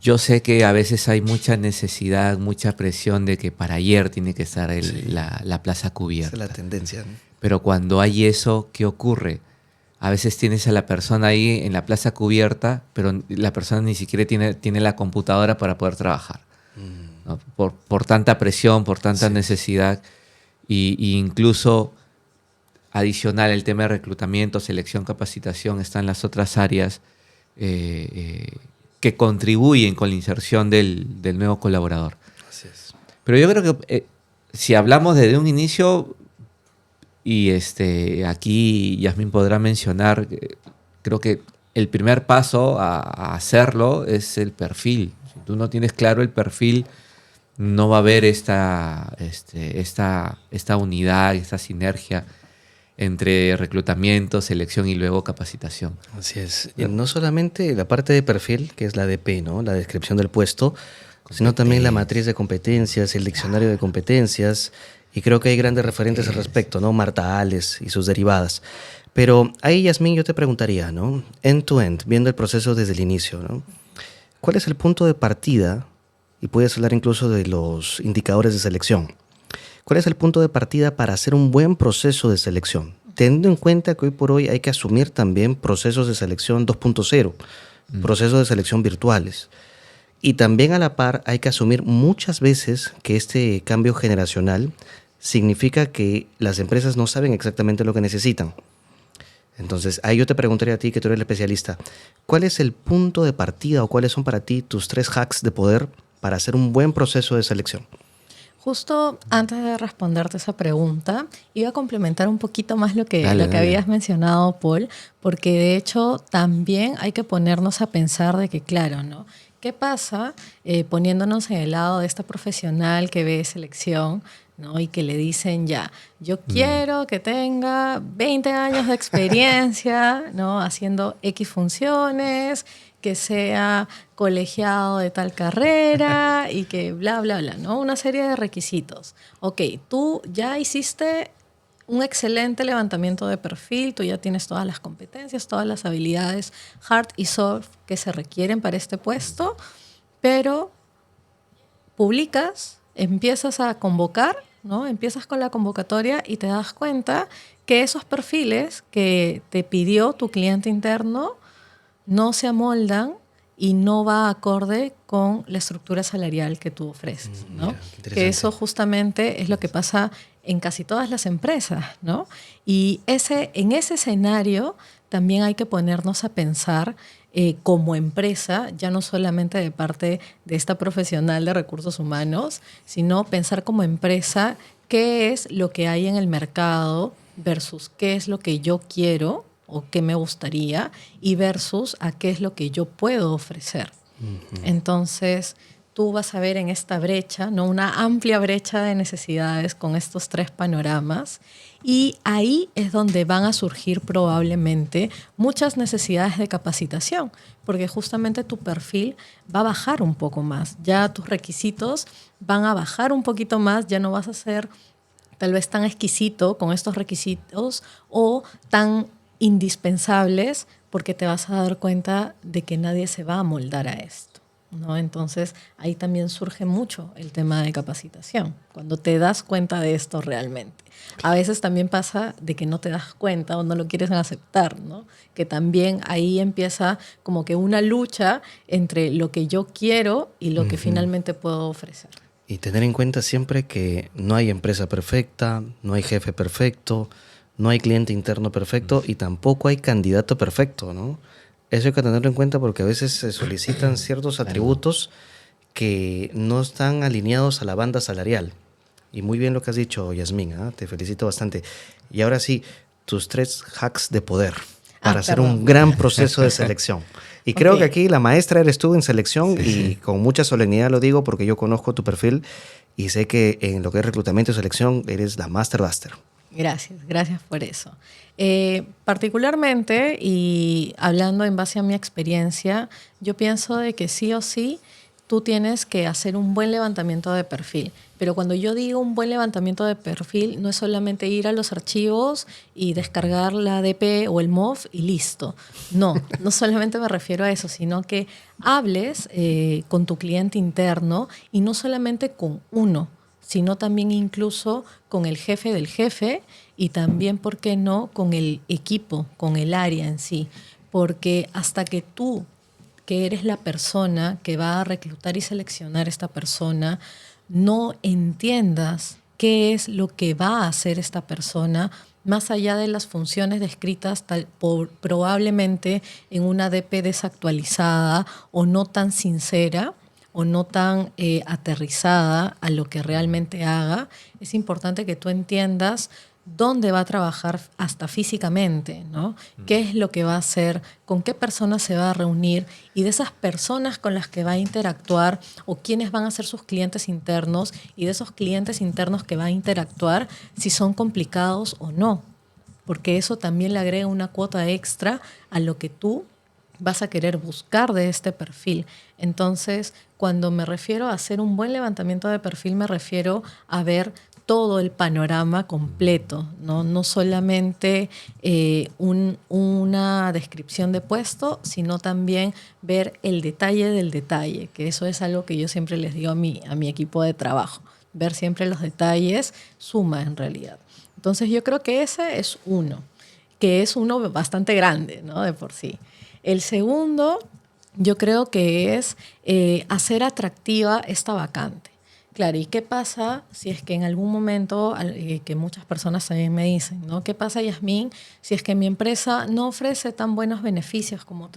Yo sé que a veces hay mucha necesidad, mucha presión de que para ayer tiene que estar Sí. la plaza cubierta. Esa es la tendencia, ¿no? Pero cuando hay eso, ¿qué ocurre? A veces tienes a la persona ahí en la plaza cubierta, pero la persona ni siquiera tiene la computadora para poder trabajar, ¿no? Por tanta presión, por tanta Sí. necesidad, y incluso adicional el tema de reclutamiento, selección, capacitación, están las otras áreas que contribuyen con la inserción del nuevo colaborador. Así es. Pero yo creo que si hablamos desde un inicio, y aquí Yasmín podrá mencionar, creo que el primer paso a hacerlo es el perfil. Si tú no tienes claro el perfil, no va a haber esta unidad, esta sinergia entre reclutamiento, selección y luego capacitación. Así es. Y no solamente la parte de perfil, que es la DP, ¿no? La descripción del puesto, sino también la matriz de competencias, el diccionario de competencias, y creo que hay grandes referentes al respecto, ¿no? Marta Ales y sus derivadas. Pero ahí, Yasmín, yo te preguntaría, ¿no? End to end, viendo el proceso desde el inicio, ¿no? ¿Cuál es el punto de partida? Y puedes hablar incluso de los indicadores de selección. ¿Cuál es el punto de partida para hacer un buen proceso de selección? Teniendo en cuenta que hoy por hoy hay que asumir también procesos de selección 2.0, procesos de selección virtuales. Y también a la par hay que asumir muchas veces que este cambio generacional significa que las empresas no saben exactamente lo que necesitan. Entonces, ahí yo te preguntaría a ti, que tú eres el especialista, ¿cuál es el punto de partida o cuáles son para ti tus 3 hacks de poder para hacer un buen proceso de selección? Justo antes de responderte esa pregunta, iba a complementar un poquito más lo que Dale. habías mencionado, Paul, porque de hecho también hay que ponernos a pensar de que, claro, ¿no? ¿Qué pasa poniéndonos en el lado de esta profesional que ve selección, ¿no? Y que le dicen ya, yo quiero que tenga 20 años de experiencia, ¿no? Haciendo X funciones, que sea colegiado de tal carrera y que bla, bla, bla, ¿no? Una serie de requisitos. Ok, tú ya hiciste un excelente levantamiento de perfil, tú ya tienes todas las competencias, todas las habilidades hard y soft que se requieren para este puesto, pero publicas, empiezas a convocar, ¿no? Empiezas con la convocatoria y te das cuenta que esos perfiles que te pidió tu cliente interno no se amoldan y no va acorde con la estructura salarial que tú ofreces, ¿no? Mira, qué interesante. Que eso justamente es lo que pasa en casi todas las empresas, ¿no? Y en ese escenario también hay que ponernos a pensar como empresa, ya no solamente de parte de esta profesional de recursos humanos, sino pensar como empresa qué es lo que hay en el mercado versus qué es lo que yo quiero o qué me gustaría y versus a qué es lo que yo puedo ofrecer. Entonces, tú vas a ver en esta brecha, ¿no? Una amplia brecha de necesidades con estos tres panoramas y ahí es donde van a surgir probablemente muchas necesidades de capacitación, porque justamente tu perfil va a bajar un poco más, ya tus requisitos van a bajar un poquito más, ya no vas a ser tal vez tan exquisito con estos requisitos o tan indispensables porque te vas a dar cuenta de que nadie se va a moldar a esto, ¿no? Entonces ahí también surge mucho el tema de capacitación, cuando te das cuenta de esto realmente. A veces también pasa de que no te das cuenta o no lo quieres aceptar, ¿no? Que también ahí empieza como que una lucha entre lo que yo quiero y lo que finalmente puedo ofrecer. Y tener en cuenta siempre que no hay empresa perfecta, no hay jefe perfecto, no hay cliente interno perfecto y tampoco hay candidato perfecto, ¿no? Eso hay que tenerlo en cuenta porque a veces se solicitan ciertos atributos que no están alineados a la banda salarial. Y muy bien lo que has dicho, Yasmín, ¿ah? Te felicito bastante. Y ahora sí, tus 3 hacks de poder para hacer perdón. un gran proceso de selección. Y creo Ok. que aquí la maestra eres tú en selección y con mucha solemnidad lo digo porque yo conozco tu perfil y sé que en lo que es reclutamiento y selección eres la Master Buster. Gracias por eso. Particularmente, y hablando en base a mi experiencia, yo pienso de que sí o sí tú tienes que hacer un buen levantamiento de perfil. Pero cuando yo digo un buen levantamiento de perfil, no es solamente ir a los archivos y descargar la ADP o el MOF y listo. No solamente me refiero a eso, sino que hables con tu cliente interno y no solamente con uno, sino también incluso con el jefe del jefe y también, ¿por qué no?, con el equipo, con el área en sí. Porque hasta que tú, que eres la persona que va a reclutar y seleccionar esta persona, no entiendas qué es lo que va a hacer esta persona, más allá de las funciones descritas probablemente en una DP desactualizada o no tan sincera, o no tan aterrizada a lo que realmente haga, es importante que tú entiendas dónde va a trabajar hasta físicamente, ¿no? ¿Qué es lo que va a hacer? ¿Con qué personas se va a reunir? Y de esas personas con las que va a interactuar o quiénes van a ser sus clientes internos y de esos clientes internos que va a interactuar, si son complicados o no. Porque eso también le agrega una cuota extra a lo que tú vas a querer buscar de este perfil. Entonces, cuando me refiero a hacer un buen levantamiento de perfil, me refiero a ver todo el panorama completo, no solamente una descripción de puesto, sino también ver el detalle del detalle, que eso es algo que yo siempre les digo a mi equipo de trabajo. Ver siempre los detalles suma en realidad. Entonces yo creo que ese es uno, que es uno bastante grande, ¿no?, de por sí. El segundo, yo creo que es hacer atractiva esta vacante. Claro, ¿y qué pasa si es que en algún momento, que muchas personas también me dicen, ¿no? ¿Qué pasa, Yasmín, si es que mi empresa no ofrece tan buenos beneficios como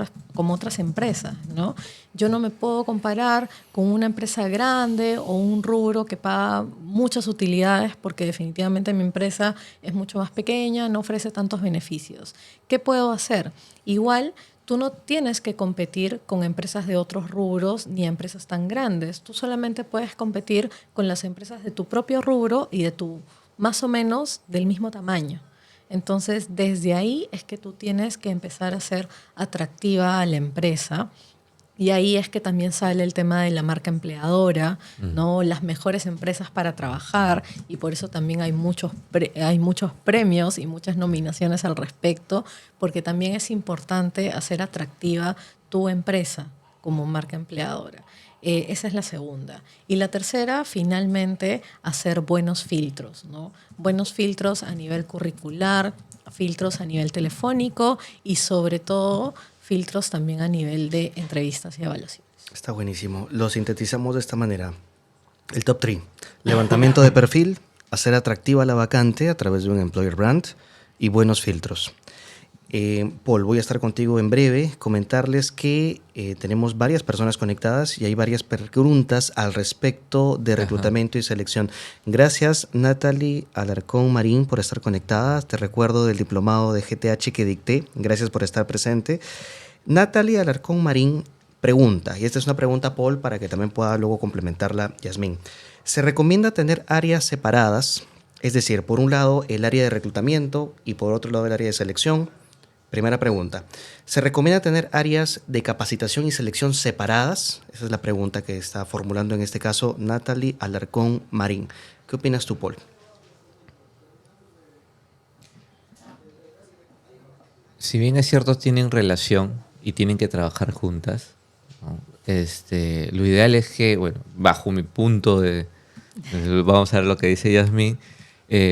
otras empresas, ¿no? Yo no me puedo comparar con una empresa grande o un rubro que paga muchas utilidades porque definitivamente mi empresa es mucho más pequeña, no ofrece tantos beneficios. ¿Qué puedo hacer? Igual, tú no tienes que competir con empresas de otros rubros ni empresas tan grandes. Tú solamente puedes competir con las empresas de tu propio rubro y de tu más o menos del mismo tamaño. Entonces, desde ahí es que tú tienes que empezar a ser atractiva a la empresa Y ahí es que también sale el tema de la marca empleadora, ¿no? Las mejores empresas para trabajar, y por eso también hay hay muchos premios y muchas nominaciones al respecto, porque también es importante hacer atractiva tu empresa como marca empleadora. Esa es la segunda. Y la tercera, finalmente, hacer buenos filtros, ¿no? Buenos filtros a nivel curricular, filtros a nivel telefónico y sobre todo filtros también a nivel de entrevistas y evaluaciones. Está buenísimo. Lo sintetizamos de esta manera. El top 3. Levantamiento de perfil, hacer atractiva la vacante a través de un employer brand y buenos filtros. Paul, voy a estar contigo en breve, comentarles que tenemos varias personas conectadas y hay varias preguntas al respecto de reclutamiento y selección. Gracias, Natalie Alarcón Marín, por estar conectada. Te recuerdo del diplomado de GTH que dicté. Gracias por estar presente. Natalie Alarcón Marín pregunta, y esta es una pregunta, Paul, para que también pueda luego complementarla Yasmín. ¿Se recomienda tener áreas separadas? Es decir, por un lado el área de reclutamiento y por otro lado el área de selección. Primera pregunta. ¿Se recomienda tener áreas de capacitación y selección separadas? Esa es la pregunta que está formulando en este caso Natalie Alarcón Marín. ¿Qué opinas tú, Paul? Si bien es cierto, tienen relación y tienen que trabajar juntas, ¿no? Lo ideal es que, bueno, bajo mi punto vamos a ver lo que dice Yasmín,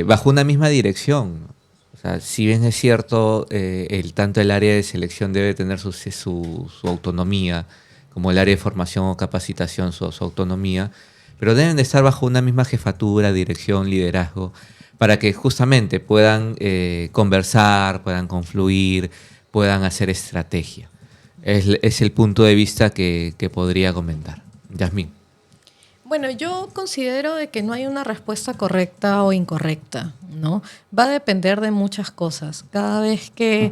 bajo una misma dirección, ¿no? O sea, si bien es cierto, tanto el área de selección debe tener su autonomía, como el área de formación o capacitación su autonomía, pero deben de estar bajo una misma jefatura, dirección, liderazgo, para que justamente puedan conversar, puedan confluir, puedan hacer estrategia. Es el punto de vista que podría comentar. Yasmín. Bueno, yo considero de que no hay una respuesta correcta o incorrecta, ¿no? Va a depender de muchas cosas. Cada vez que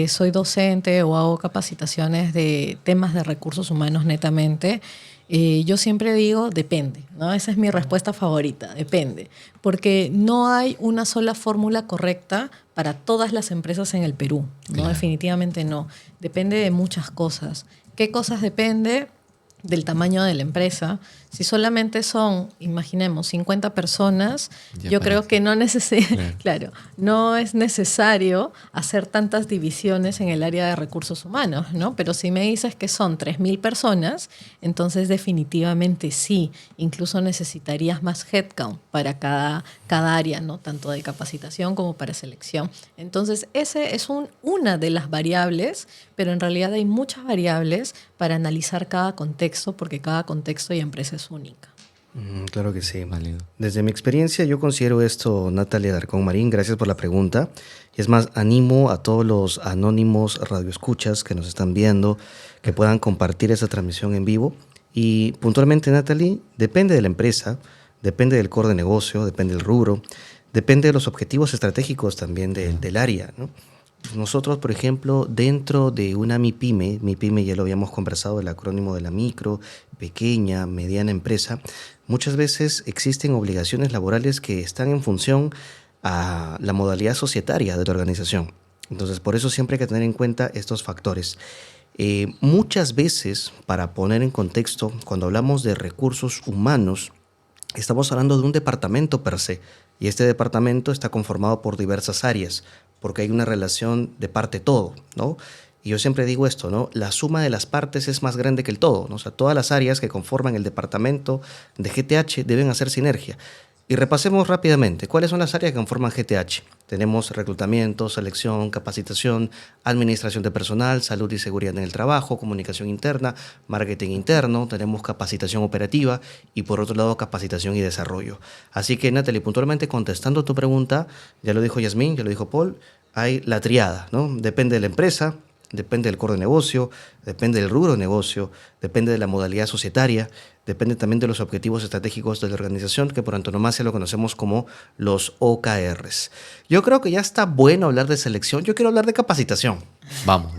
soy docente o hago capacitaciones de temas de recursos humanos netamente, yo siempre digo, depende, ¿no? Esa es mi respuesta favorita, depende. Porque no hay una sola fórmula correcta para todas las empresas en el Perú, ¿no? Claro. Definitivamente no. Depende de muchas cosas. ¿Qué cosas depende? Del tamaño de la empresa. Si solamente son, imaginemos, 50 personas, yo creo que claro, no es necesario hacer tantas divisiones en el área de recursos humanos, ¿no? Pero si me dices que son 3.000 personas, entonces definitivamente sí, incluso necesitarías más headcount para cada área, ¿no? Tanto de capacitación como para selección. Entonces, ese es una de las variables, pero en realidad hay muchas variables para analizar cada contexto, porque cada contexto y empresa es única. Claro que sí. Válido. Desde mi experiencia yo considero esto, Natalia Alarcón Marín, gracias por la pregunta. Y es más, animo a todos los anónimos radioescuchas que nos están viendo, que puedan compartir esa transmisión en vivo. Y puntualmente, Natalie, depende de la empresa, depende del core de negocio, depende del rubro, depende de los objetivos estratégicos también del área, ¿no? Nosotros, por ejemplo, dentro de una MIPYME ya lo habíamos conversado, el acrónimo de la micro, pequeña, mediana empresa, muchas veces existen obligaciones laborales que están en función a la modalidad societaria de la organización. Entonces, por eso siempre hay que tener en cuenta estos factores. Muchas veces, para poner en contexto, cuando hablamos de recursos humanos, estamos hablando de un departamento per se, y este departamento está conformado por diversas áreas, porque hay una relación de parte-todo, ¿no? Y yo siempre digo esto, ¿no? La suma de las partes es más grande que el todo, ¿no? O sea, todas las áreas que conforman el departamento de GTH deben hacer sinergia. Y repasemos rápidamente, ¿cuáles son las áreas que conforman GTH? Tenemos reclutamiento, selección, capacitación, administración de personal, salud y seguridad en el trabajo, comunicación interna, marketing interno, tenemos capacitación operativa y por otro lado capacitación y desarrollo. Así que, Natalie, puntualmente contestando tu pregunta, ya lo dijo Yasmín, ya lo dijo Paul, hay la triada, ¿no? Depende de la empresa, depende del core de negocio, depende del rubro de negocio, depende de la modalidad societaria, depende también de los objetivos estratégicos de la organización, que por antonomasia lo conocemos como los OKRs. Yo creo que ya está bueno hablar de selección, yo quiero hablar de capacitación. Vamos.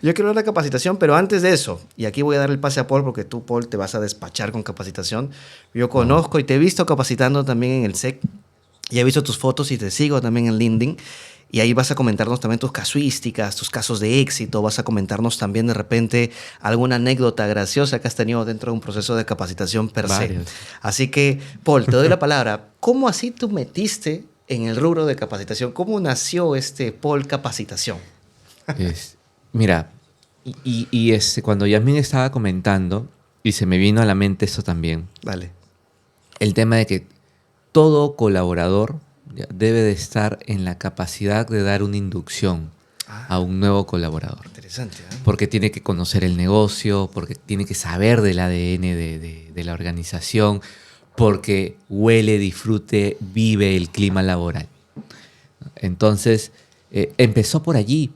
Yo quiero hablar de capacitación, pero antes de eso, y aquí voy a dar el pase a Paul, porque tú, Paul, te vas a despachar con capacitación. Yo conozco y te he visto capacitando también en el SEC, y he visto tus fotos y te sigo también en LinkedIn. Y ahí vas a comentarnos también tus casuísticas, tus casos de éxito, vas a comentarnos también de repente alguna anécdota graciosa que has tenido dentro de un proceso de capacitación per se. Varios. Así que, Paul, te doy la palabra. ¿Cómo así tú metiste en el rubro de capacitación? ¿Cómo nació este Paul Capacitación? Mira, cuando Yasmín estaba comentando, y se me vino a la mente eso también, Dale. el tema de que todo colaborador debe de estar en la capacidad de dar una inducción a un nuevo colaborador. Interesante, ¿eh? Porque tiene que conocer el negocio, porque tiene que saber del ADN de la organización, porque huele, disfrute, vive el clima laboral. Entonces, empezó por allí.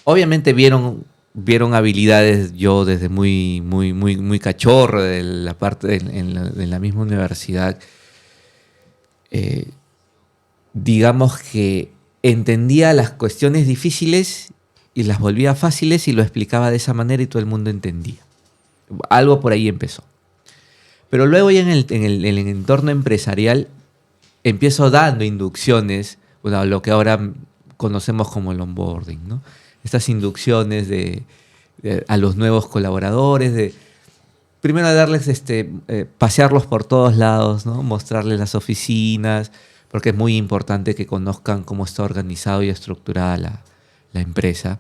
Obviamente vieron habilidades yo desde muy cachorro de la parte en la misma universidad. Digamos que entendía las cuestiones difíciles y las volvía fáciles y lo explicaba de esa manera y todo el mundo entendía. Algo por ahí empezó. Pero luego ya en el entorno empresarial empiezo dando inducciones, bueno, lo que ahora conocemos como el onboarding, ¿no? Estas inducciones a los nuevos colaboradores, primero darles pasearlos por todos lados, ¿no? Mostrarles las oficinas, porque es muy importante que conozcan cómo está organizado y estructurada la empresa,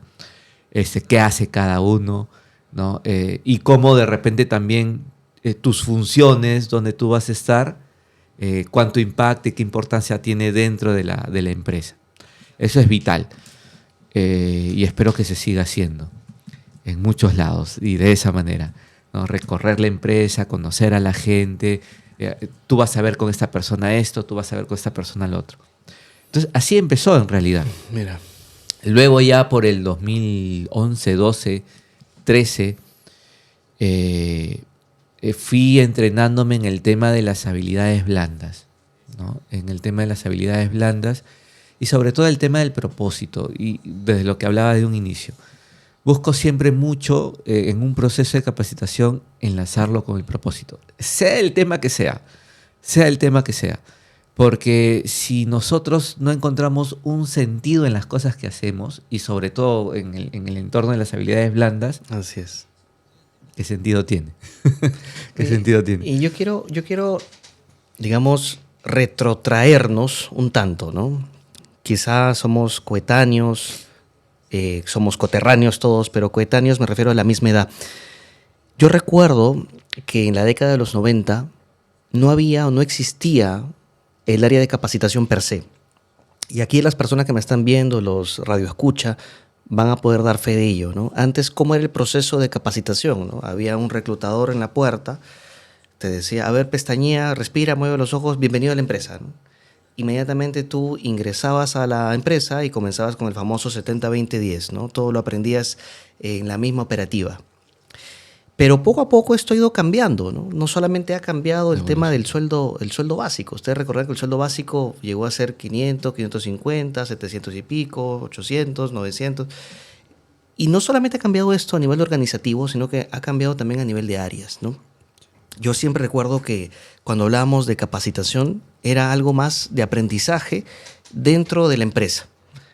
qué hace cada uno, ¿no? Y cómo de repente también tus funciones, donde tú vas a estar, cuánto impacta y qué importancia tiene dentro de la empresa. Eso es vital y espero que se siga haciendo en muchos lados y de esa manera, ¿no? Recorrer la empresa, conocer a la gente, tú vas a ver con esta persona esto, tú vas a ver con esta persona lo otro. Entonces así empezó en realidad. Mira. Luego ya por el 2011, 12, 13, fui entrenándome en el tema de las habilidades blandas, ¿no? En el tema de las habilidades blandas y sobre todo el tema del propósito, y desde lo que hablaba de un inicio. Busco siempre mucho en un proceso de capacitación enlazarlo con el propósito, sea el tema que sea, porque si nosotros no encontramos un sentido en las cosas que hacemos y sobre todo en el entorno de las habilidades blandas, Así es. ¿qué sentido tiene? ¿Qué sentido tiene? Y yo quiero, digamos, retrotraernos un tanto, ¿no? Quizás somos coetáneos, somos coterráneos todos, pero coetáneos me refiero a la misma edad. Yo recuerdo que en la década de los 90 no había o no existía el área de capacitación per se. Y aquí las personas que me están viendo, los radioescucha, van a poder dar fe de ello, ¿no? Antes, ¿cómo era el proceso de capacitación, ¿no? Había un reclutador en la puerta, te decía, a ver, pestañea, respira, mueve los ojos, bienvenido a la empresa, ¿no? Inmediatamente tú ingresabas a la empresa y comenzabas con el famoso 70-20-10, ¿no? Todo lo aprendías en la misma operativa. Pero poco a poco esto ha ido cambiando, ¿no? No solamente ha cambiado el tema del sueldo, el sueldo básico. Ustedes recordarán que el sueldo básico llegó a ser 500, 550, 700 y pico, 800, 900. Y no solamente ha cambiado esto a nivel organizativo, sino que ha cambiado también a nivel de áreas, ¿no? Yo siempre recuerdo que cuando hablábamos de capacitación era algo más de aprendizaje dentro de la empresa.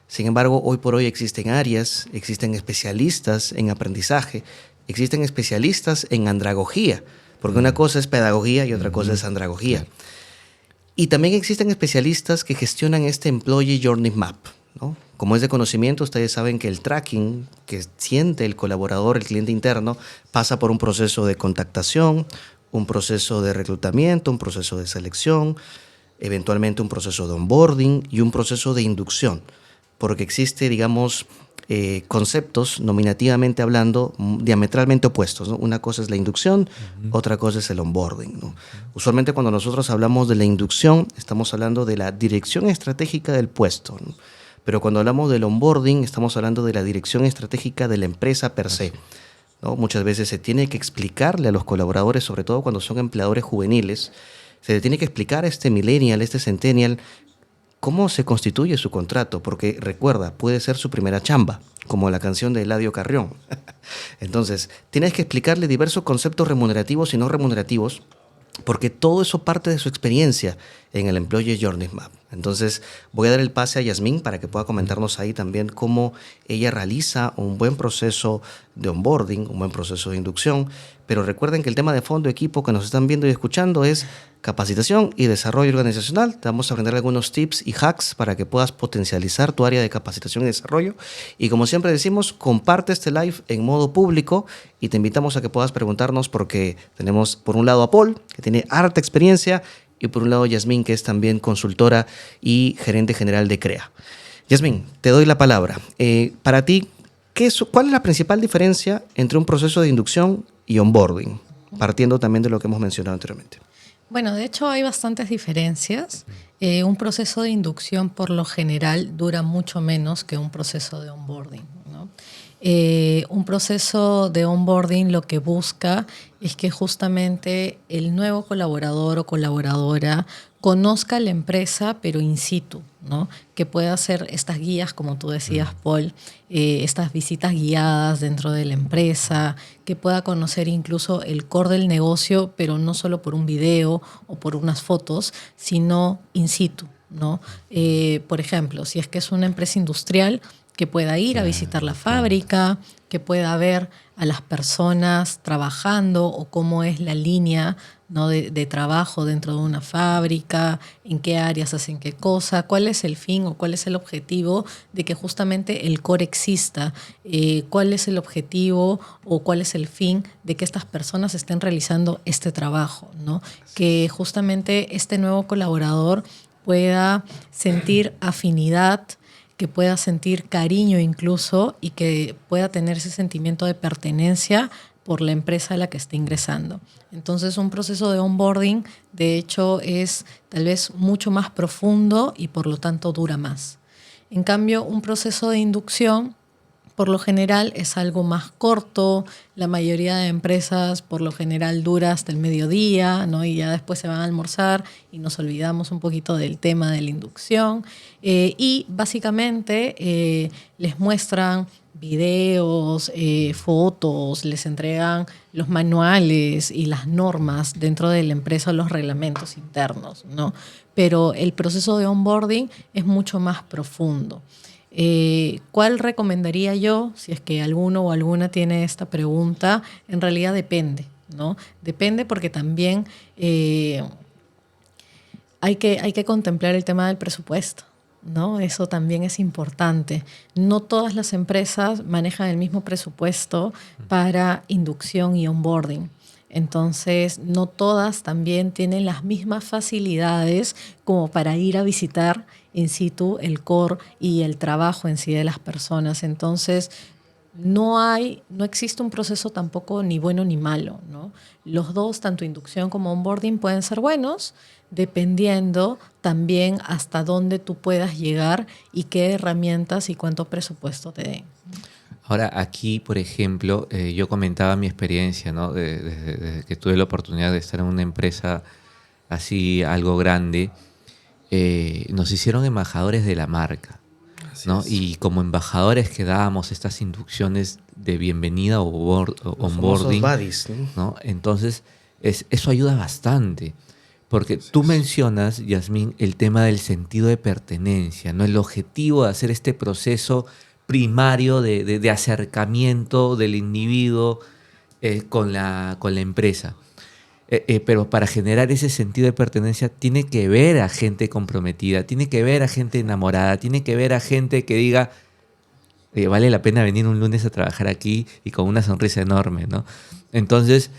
Sin embargo, hoy por hoy existen áreas, existen especialistas en aprendizaje, existen especialistas en andragogía, porque una cosa es pedagogía y otra cosa es andragogía. Y también existen especialistas que gestionan este Employee Journey Map, ¿no? Como es de conocimiento, ustedes saben que el tracking que siente el colaborador, el cliente interno, pasa por un proceso de contactación, un proceso de reclutamiento, un proceso de selección, eventualmente un proceso de onboarding y un proceso de inducción, porque existe, digamos, conceptos, nominativamente hablando, diametralmente opuestos, ¿no? Una cosa es la inducción, otra cosa es el onboarding, ¿no? Usualmente cuando nosotros hablamos de la inducción, estamos hablando de la dirección estratégica del puesto, ¿no? Pero cuando hablamos del onboarding, estamos hablando de la dirección estratégica de la empresa per se, ¿no? Muchas veces se tiene que explicarle a los colaboradores, sobre todo cuando son empleadores juveniles, se le tiene que explicar a este millennial, a este centennial, cómo se constituye su contrato, porque recuerda, puede ser su primera chamba, como la canción de Eladio Carrión. Entonces, tienes que explicarle diversos conceptos remunerativos y no remunerativos, porque todo eso parte de su experiencia. en el Employee Journey Map. Entonces voy a dar el pase a Yasmín para que pueda comentarnos ahí también cómo ella realiza un buen proceso de onboarding, un buen proceso de inducción. Pero recuerden que el tema de fondo, equipo que nos están viendo y escuchando, es capacitación y desarrollo organizacional. Te vamos a aprender algunos tips y hacks para que puedas potencializar tu área de capacitación y desarrollo. Y como siempre decimos, comparte este live en modo público y te invitamos a que puedas preguntarnos, porque tenemos por un lado a Paul, que tiene harta experiencia, y por un lado Yasmín, que es también consultora y gerente general de CREA. Yasmín, te doy la palabra. Para ti, ¿cuál es la principal diferencia entre un proceso de inducción y onboarding? Partiendo también de lo que hemos mencionado anteriormente. Bueno, de hecho hay bastantes diferencias. Un proceso de inducción por lo general dura mucho menos que un proceso de onboarding, ¿no? Un proceso de onboarding lo que busca es que justamente el nuevo colaborador o colaboradora conozca la empresa, pero in situ, ¿no? Que pueda hacer estas guías, como tú decías, Paul, estas visitas guiadas dentro de la empresa, que pueda conocer incluso el core del negocio, pero no solo por un video o por unas fotos, sino in situ, ¿no? Por ejemplo, si es que es una empresa industrial, que pueda ir a visitar la fábrica, que pueda ver a las personas trabajando o cómo es la línea, ¿no? de trabajo dentro de una fábrica, en qué áreas hacen qué cosa, cuál es el fin o cuál es el objetivo de que justamente el core exista, cuál es el objetivo o cuál es el fin de que estas personas estén realizando este trabajo, ¿no? Que justamente este nuevo colaborador pueda sentir afinidad, que pueda sentir cariño incluso y que pueda tener ese sentimiento de pertenencia por la empresa a la que está ingresando. Entonces, un proceso de onboarding, de hecho, es tal vez mucho más profundo y por lo tanto dura más. En cambio, un proceso de inducción, por lo general, es algo más corto. La mayoría de empresas, por lo general, dura hasta el mediodía, ¿no? Y ya después se van a almorzar y nos olvidamos un poquito del tema de la inducción. Y básicamente les muestran videos, fotos, les entregan los manuales y las normas dentro de la empresa, los reglamentos internos, ¿no? Pero el proceso de onboarding es mucho más profundo. ¿Cuál recomendaría yo? Si es que alguno o alguna tiene esta pregunta, en realidad depende, ¿no? Depende porque también hay que contemplar el tema del presupuesto, ¿no? Eso también es importante. No todas las empresas manejan el mismo presupuesto para inducción y onboarding. Entonces, no todas también tienen las mismas facilidades como para ir a visitar in situ el core y el trabajo en sí de las personas. Entonces, no existe un proceso tampoco ni bueno ni malo, ¿no? Los dos, tanto inducción como onboarding, pueden ser buenos, dependiendo también hasta dónde tú puedas llegar y qué herramientas y cuánto presupuesto te den. Ahora, aquí, por ejemplo, yo comentaba mi experiencia, ¿no? Desde que tuve la oportunidad de estar en una empresa así, algo grande, nos hicieron embajadores de la marca, ¿no? Y como embajadores que dábamos estas inducciones de bienvenida o onboarding, buddies, ¿no? Entonces, eso ayuda bastante. Porque tú mencionas, Yasmín, el tema del sentido de pertenencia, ¿no? El objetivo de hacer este proceso primario de acercamiento del individuo con la empresa. Pero para generar ese sentido de pertenencia tiene que ver a gente comprometida, tiene que ver a gente enamorada, tiene que ver a gente que diga, vale la pena venir un lunes a trabajar aquí, y con una sonrisa enorme, ¿no? Entonces,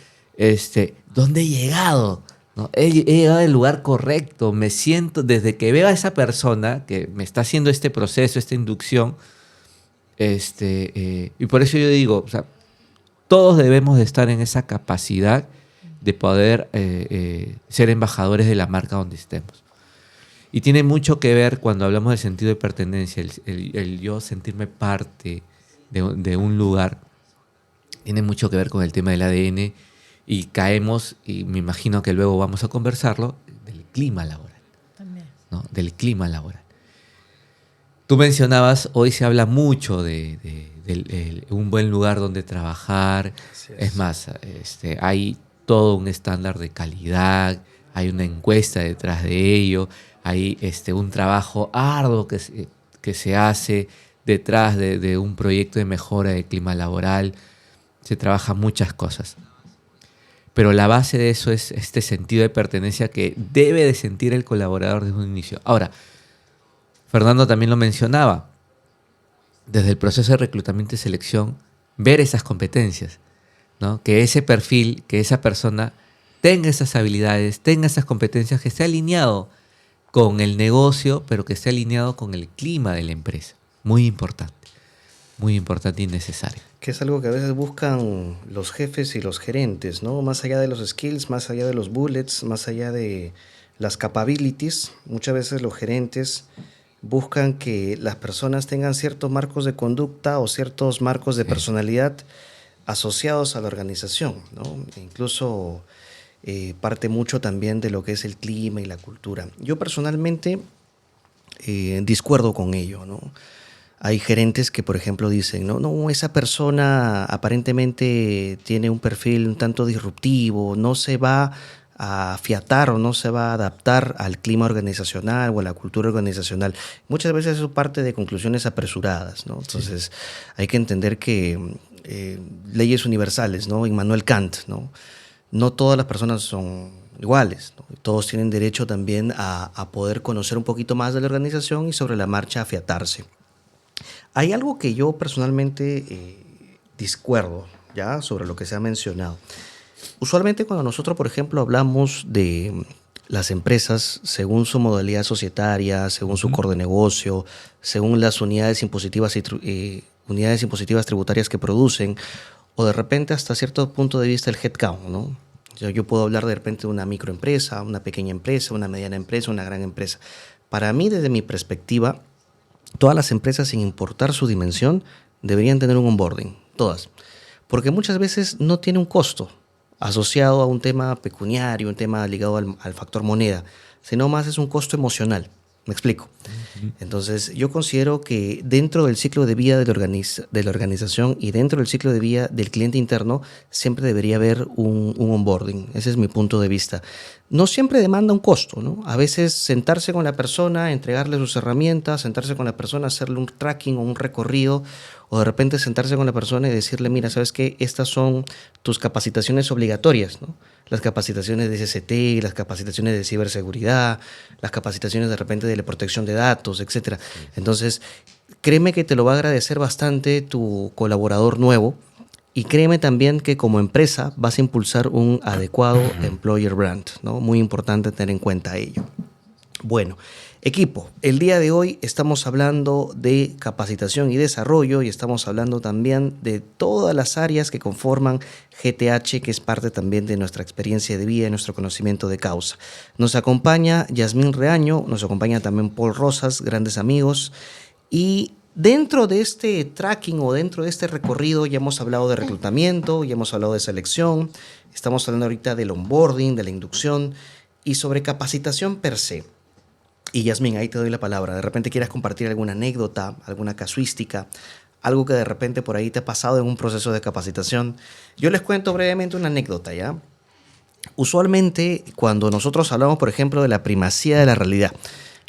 ¿dónde he llegado? ¿No? He llegado al lugar correcto, me siento, desde que veo a esa persona que me está haciendo este proceso, esta inducción, y por eso yo digo, o sea, todos debemos de estar en esa capacidad de poder ser embajadores de la marca donde estemos. Y tiene mucho que ver, cuando hablamos del sentido de pertenencia, el yo sentirme parte de un lugar, tiene mucho que ver con el tema del ADN, y caemos, y me imagino que luego vamos a conversarlo, del clima laboral. También. ¿No? Del clima laboral. Tú mencionabas, hoy se habla mucho de un buen lugar donde trabajar. Es más, hay todo un estándar de calidad, hay una encuesta detrás de ello, hay un trabajo arduo que se hace detrás de un proyecto de mejora del clima laboral, se trabajan muchas cosas. Pero la base de eso es este sentido de pertenencia que debe de sentir el colaborador desde un inicio. Ahora, Fernando también lo mencionaba, desde el proceso de reclutamiento y selección, ver esas competencias, ¿no? Que ese perfil, que esa persona tenga esas habilidades, tenga esas competencias, que esté alineado con el negocio, pero que esté alineado con el clima de la empresa. Muy importante y necesario. Que es algo que a veces buscan los jefes y los gerentes, ¿no? Más allá de los skills, más allá de los bullets, más allá de las capabilities, muchas veces los gerentes buscan que las personas tengan ciertos marcos de conducta o ciertos marcos de personalidad asociados a la organización, ¿no? E incluso parte mucho también de lo que es el clima y la cultura. Yo personalmente discuerdo con ello, ¿no? Hay gerentes que, por ejemplo, dicen, no, esa persona aparentemente tiene un perfil un tanto disruptivo, no se va a afiatar o no se va a adaptar al clima organizacional o a la cultura organizacional. Muchas veces eso parte de conclusiones apresuradas, ¿no? Entonces, hay que entender que leyes universales, ¿no? Immanuel Kant, ¿no? No todas las personas son iguales, ¿no? Todos tienen derecho también a poder conocer un poquito más de la organización y sobre la marcha afiatarse. Hay algo que yo personalmente discuerdo, ¿ya? Sobre lo que se ha mencionado. Usualmente cuando nosotros, por ejemplo, hablamos de las empresas según su modalidad societaria, según su core de negocio, según las unidades impositivas tributarias que producen, o de repente hasta cierto punto de vista el headcount, ¿no? Yo puedo hablar de repente de una microempresa, una pequeña empresa, una mediana empresa, una gran empresa. Para mí, desde mi perspectiva, todas las empresas, sin importar su dimensión, deberían tener un onboarding, todas. Porque muchas veces no tiene un costo asociado a un tema pecuniario, un tema ligado al factor moneda, sino más es un costo emocional. ¿Me explico? Entonces, yo considero que dentro del ciclo de vida de la organización y dentro del ciclo de vida del cliente interno, siempre debería haber un onboarding. Ese es mi punto de vista. No siempre demanda un costo, ¿no? A veces sentarse con la persona, entregarle sus herramientas, sentarse con la persona, hacerle un tracking o un recorrido, o de repente sentarse con la persona y decirle, mira, ¿sabes qué? Estas son tus capacitaciones obligatorias, ¿no? Las capacitaciones de SST, las capacitaciones de ciberseguridad, las capacitaciones de repente de la protección de datos, etc. Entonces, créeme que te lo va a agradecer bastante tu colaborador nuevo y créeme también que como empresa vas a impulsar un adecuado employer brand, ¿no? Muy importante tener en cuenta ello. Bueno, equipo, el día de hoy estamos hablando de capacitación y desarrollo y estamos hablando también de todas las áreas que conforman GTH, que es parte también de nuestra experiencia de vida y nuestro conocimiento de causa. Nos acompaña Yasmín Reaño, nos acompaña también Paul Rosas, grandes amigos, y dentro de este tracking o dentro de este recorrido ya hemos hablado de reclutamiento, ya hemos hablado de selección, estamos hablando ahorita del onboarding, de la inducción y sobre capacitación per se. Y Yasmín, ahí te doy la palabra. De repente quieras compartir alguna anécdota, alguna casuística, algo que de repente por ahí te ha pasado en un proceso de capacitación. Yo les cuento brevemente una anécdota, ¿ya? Usualmente, cuando nosotros hablamos, por ejemplo, de la primacía de la realidad,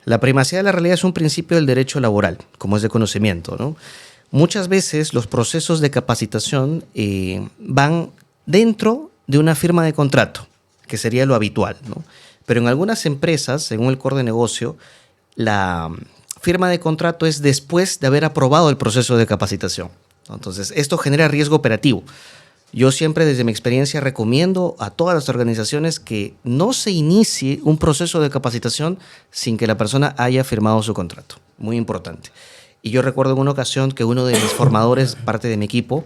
la primacía de la realidad es un principio del derecho laboral, como es de conocimiento, ¿no? Muchas veces los procesos de capacitación van dentro de una firma de contrato, que sería lo habitual, ¿no? Pero en algunas empresas, según el core de negocio, la firma de contrato es después de haber aprobado el proceso de capacitación. Entonces, esto genera riesgo operativo. Yo siempre, desde mi experiencia, recomiendo a todas las organizaciones que no se inicie un proceso de capacitación sin que la persona haya firmado su contrato. Muy importante. Y yo recuerdo en una ocasión que uno de mis formadores, parte de mi equipo,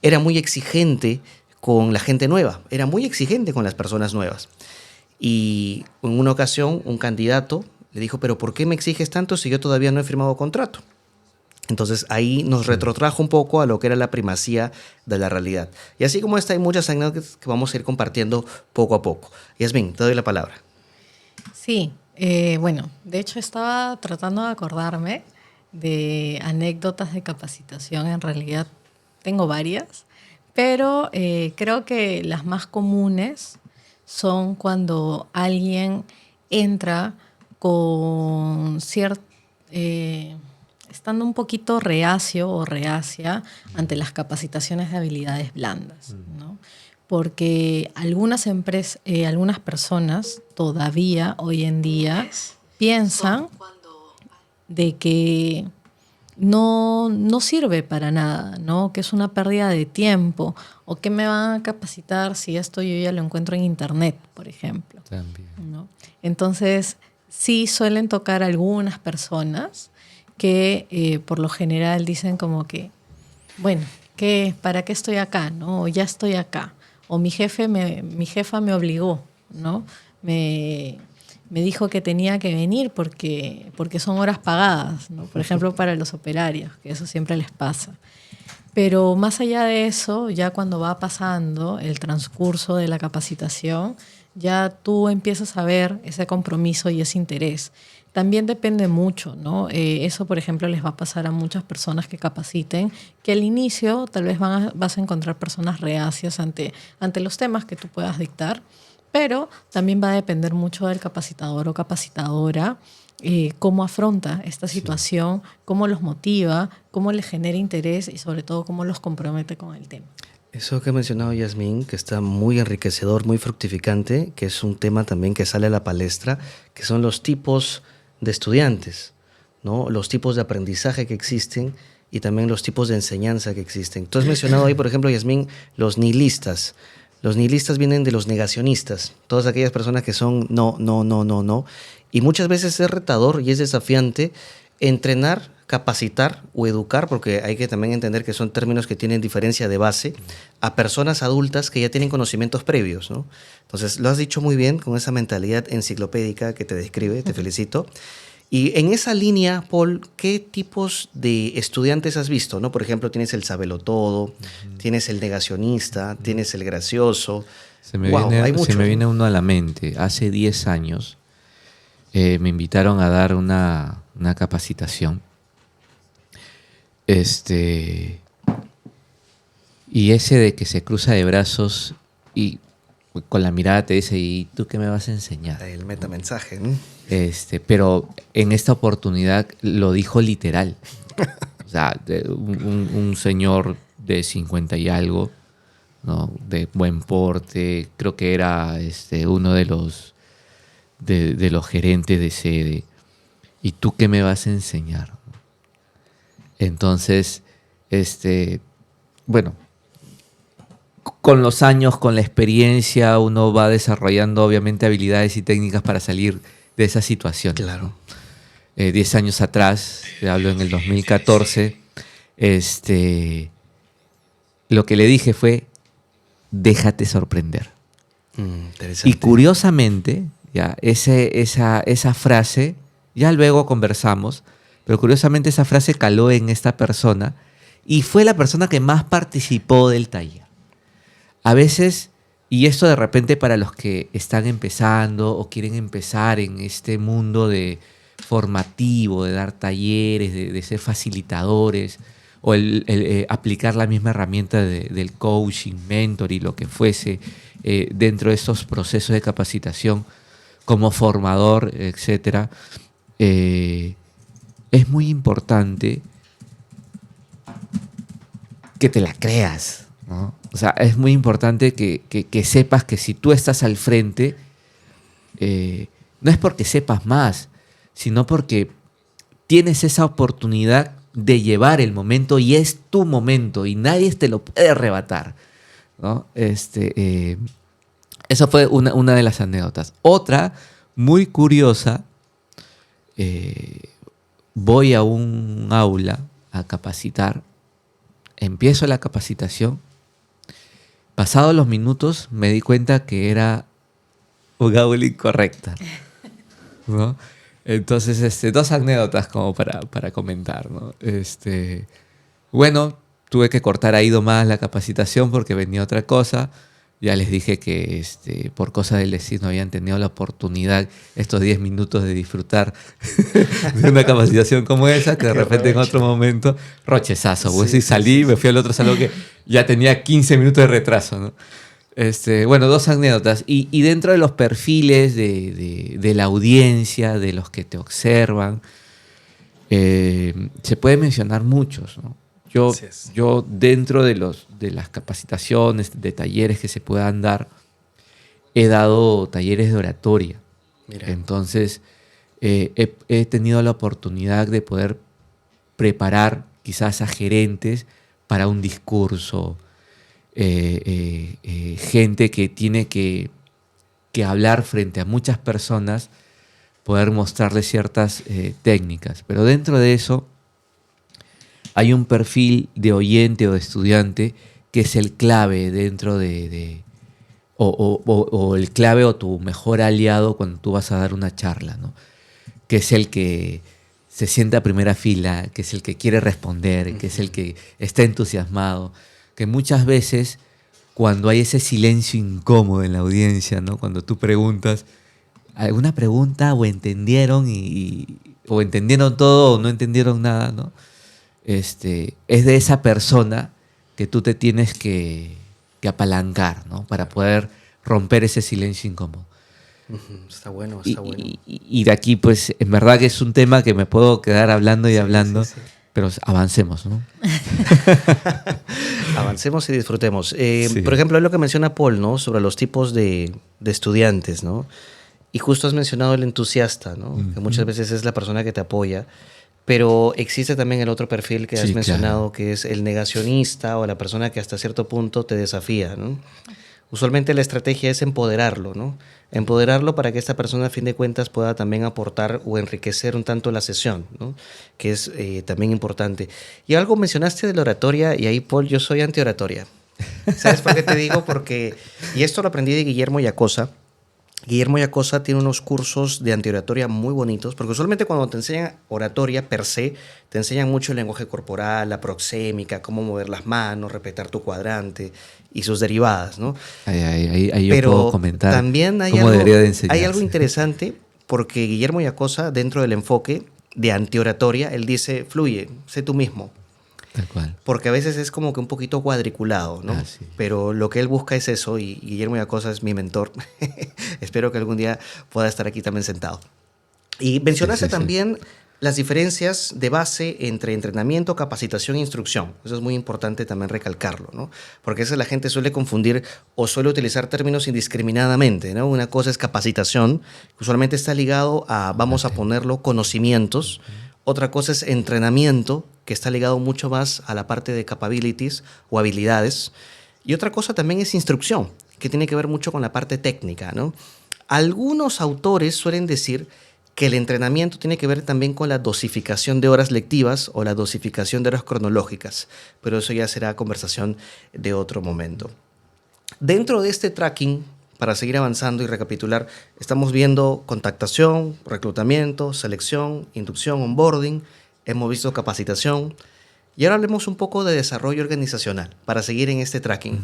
era muy exigente con la gente nueva, era muy exigente con las personas nuevas. Y en una ocasión un candidato le dijo, pero ¿por qué me exiges tanto si yo todavía no he firmado contrato? Entonces ahí nos retrotrajo un poco a lo que era la primacía de la realidad. Y así como esta hay muchas anécdotas que vamos a ir compartiendo poco a poco. Yasmín, te doy la palabra. Sí, bueno, de hecho estaba tratando de acordarme de anécdotas de capacitación. En realidad tengo varias, pero creo que las más comunes son cuando alguien entra con estando un poquito reacio o reacia ante las capacitaciones de habilidades blandas, ¿no? Porque algunas personas todavía hoy en día piensan de que no sirve para nada, ¿no? Que es una pérdida de tiempo, o que me van a capacitar si esto yo ya lo encuentro en internet, por ejemplo. También. ¿No? Entonces, sí suelen tocar algunas personas que por lo general dicen como que, bueno, ¿para qué estoy acá? ¿No? O ya estoy acá. O mi jefa me obligó, ¿no? Me dijo que tenía que venir porque son horas pagadas, ¿no? Por ejemplo, para los operarios, que eso siempre les pasa. Pero más allá de eso, ya cuando va pasando el transcurso de la capacitación, ya tú empiezas a ver ese compromiso y ese interés. También depende mucho, ¿no? Eso, por ejemplo, les va a pasar a muchas personas que capaciten, que al inicio tal vez vas a encontrar personas reacias ante los temas que tú puedas dictar, pero también va a depender mucho del capacitador o capacitadora, cómo afronta esta situación, cómo los motiva, cómo les genera interés y sobre todo cómo los compromete con el tema. Eso que ha mencionado Yasmín, que está muy enriquecedor, muy fructificante, que es un tema también que sale a la palestra, que son los tipos de estudiantes, ¿no? Los tipos de aprendizaje que existen y también los tipos de enseñanza que existen. Tú has mencionado ahí, por ejemplo, Yasmín, los nihilistas. Los nihilistas vienen de los negacionistas, todas aquellas personas que son no. Y muchas veces es retador y es desafiante entrenar, capacitar o educar, porque hay que también entender que son términos que tienen diferencia de base, a personas adultas que ya tienen conocimientos previos, ¿no? Entonces, lo has dicho muy bien con esa mentalidad enciclopédica que te describe, te felicito. Y en esa línea, Paul, ¿qué tipos de estudiantes has visto, ¿no? Por ejemplo, tienes el sabelotodo, tienes el negacionista, tienes el gracioso. Se me viene uno a la mente. Hace 10 años me invitaron a dar una capacitación. Y ese de que se cruza de brazos y con la mirada te dice, ¿y tú qué me vas a enseñar? El metamensaje, ¿no? Pero en esta oportunidad lo dijo literal. O sea, un señor de 50 y algo, ¿no? De buen porte, creo que era uno de los gerentes de sede. ¿Y tú qué me vas a enseñar? Entonces, bueno, con los años, con la experiencia, uno va desarrollando obviamente habilidades y técnicas para salir de esa situación. Claro. 10 años atrás, te hablo en el 2014, lo que le dije fue, déjate sorprender. Interesante. Y curiosamente, ya, esa frase, ya luego conversamos, pero curiosamente esa frase caló en esta persona y fue la persona que más participó del taller. A veces, y esto de repente para los que están empezando o quieren empezar en este mundo de formativo, de dar talleres, de ser facilitadores, o el aplicar la misma herramienta del coaching, mentor y lo que fuese dentro de estos procesos de capacitación como formador, etcétera, es muy importante que te la creas, ¿no? O sea, es muy importante que sepas que si tú estás al frente, no es porque sepas más, sino porque tienes esa oportunidad de llevar el momento y es tu momento y nadie te lo puede arrebatar, ¿no? Eso fue una de las anécdotas. Otra, muy curiosa, voy a un aula a capacitar, empiezo la capacitación, pasados los minutos me di cuenta que era un aula incorrecta, ¿no? Entonces, 2 anécdotas como para comentar, ¿no? Bueno, tuve que cortar ahí más la capacitación porque venía otra cosa. Ya les dije que por cosas del destino habían tenido la oportunidad estos 10 minutos de disfrutar de una capacitación como esa, que de repente en otro momento, rochezazo, pues, y salí, me fui al otro salón que ya tenía 15 minutos de retraso, ¿no? Bueno, dos anécdotas. Y dentro de los perfiles de la audiencia, de los que te observan, se puede mencionar muchos, ¿no? Así es. Yo dentro de las capacitaciones, de talleres que se puedan dar, he dado talleres de oratoria. Mira. Entonces, he tenido la oportunidad de poder preparar quizás a gerentes para un discurso, gente que tiene que hablar frente a muchas personas, poder mostrarles ciertas técnicas. Pero dentro de eso hay un perfil de oyente o de estudiante que es el clave dentro o el clave o tu mejor aliado cuando tú vas a dar una charla, ¿no? Que es el que se sienta a primera fila, que es el que quiere responder, que es el que está entusiasmado, que muchas veces cuando hay ese silencio incómodo en la audiencia, ¿no? Cuando tú preguntas alguna pregunta o entendieron o entendieron todo o no entendieron nada, ¿no? Es de esa persona que tú te tienes que apalancar, ¿no? Para poder romper ese silencio incómodo. Está bueno, está bueno. Y de aquí, pues, en verdad que es un tema que me puedo quedar hablando y hablando, sí. pero avancemos, ¿no? Avancemos y disfrutemos. Sí. Por ejemplo, es lo que menciona Paul, ¿no? Sobre los tipos de estudiantes, ¿no? Y justo has mencionado el entusiasta, ¿no? Que muchas veces es la persona que te apoya, pero existe también el otro perfil que has Sí, mencionado, claro. que es el negacionista o la persona que hasta cierto punto te desafía, ¿no? Usualmente la estrategia es empoderarlo, ¿no? Empoderarlo para que esta persona, a fin de cuentas, pueda también aportar o enriquecer un tanto la sesión, ¿no? Que es también importante. Y algo mencionaste de la oratoria, y ahí, Paul, yo soy anti-oratoria. ¿Sabes por qué te digo? Porque, y esto lo aprendí de Guillermo Yacosa. Guillermo Yacosa tiene unos cursos de antioratoria muy bonitos, porque usualmente cuando te enseñan oratoria per se, te enseñan mucho el lenguaje corporal, la proxémica, cómo mover las manos, respetar tu cuadrante y sus derivadas, ¿no? Ahí yo Pero puedo comentar también cómo debería de enseñarse. hay algo interesante, porque Guillermo Yacosa, dentro del enfoque de antioratoria, él dice, fluye, sé tú mismo. Tal cual. Porque a veces es como que un poquito cuadriculado, ¿no? Sí. Pero lo que él busca es eso, y Guillermo Yacosa es mi mentor. Espero que algún día pueda estar aquí también sentado. Y mencionaste Sí. también las diferencias de base entre entrenamiento, capacitación e instrucción. Eso es muy importante también recalcarlo, ¿no? Porque a veces la gente suele confundir o suele utilizar términos indiscriminadamente, ¿no? Una cosa es capacitación, que usualmente está ligado a, vamos a ponerlo, conocimientos. Otra cosa es entrenamiento, que está ligado mucho más a la parte de capabilities o habilidades. Y otra cosa también es instrucción, que tiene que ver mucho con la parte técnica, ¿no? Algunos autores suelen decir que el entrenamiento tiene que ver también con la dosificación de horas lectivas o la dosificación de horas cronológicas, pero eso ya será conversación de otro momento. Dentro de este tracking, para seguir avanzando y recapitular, estamos viendo contactación, reclutamiento, selección, inducción, onboarding, hemos visto capacitación y ahora hablemos un poco de desarrollo organizacional para seguir en este tracking.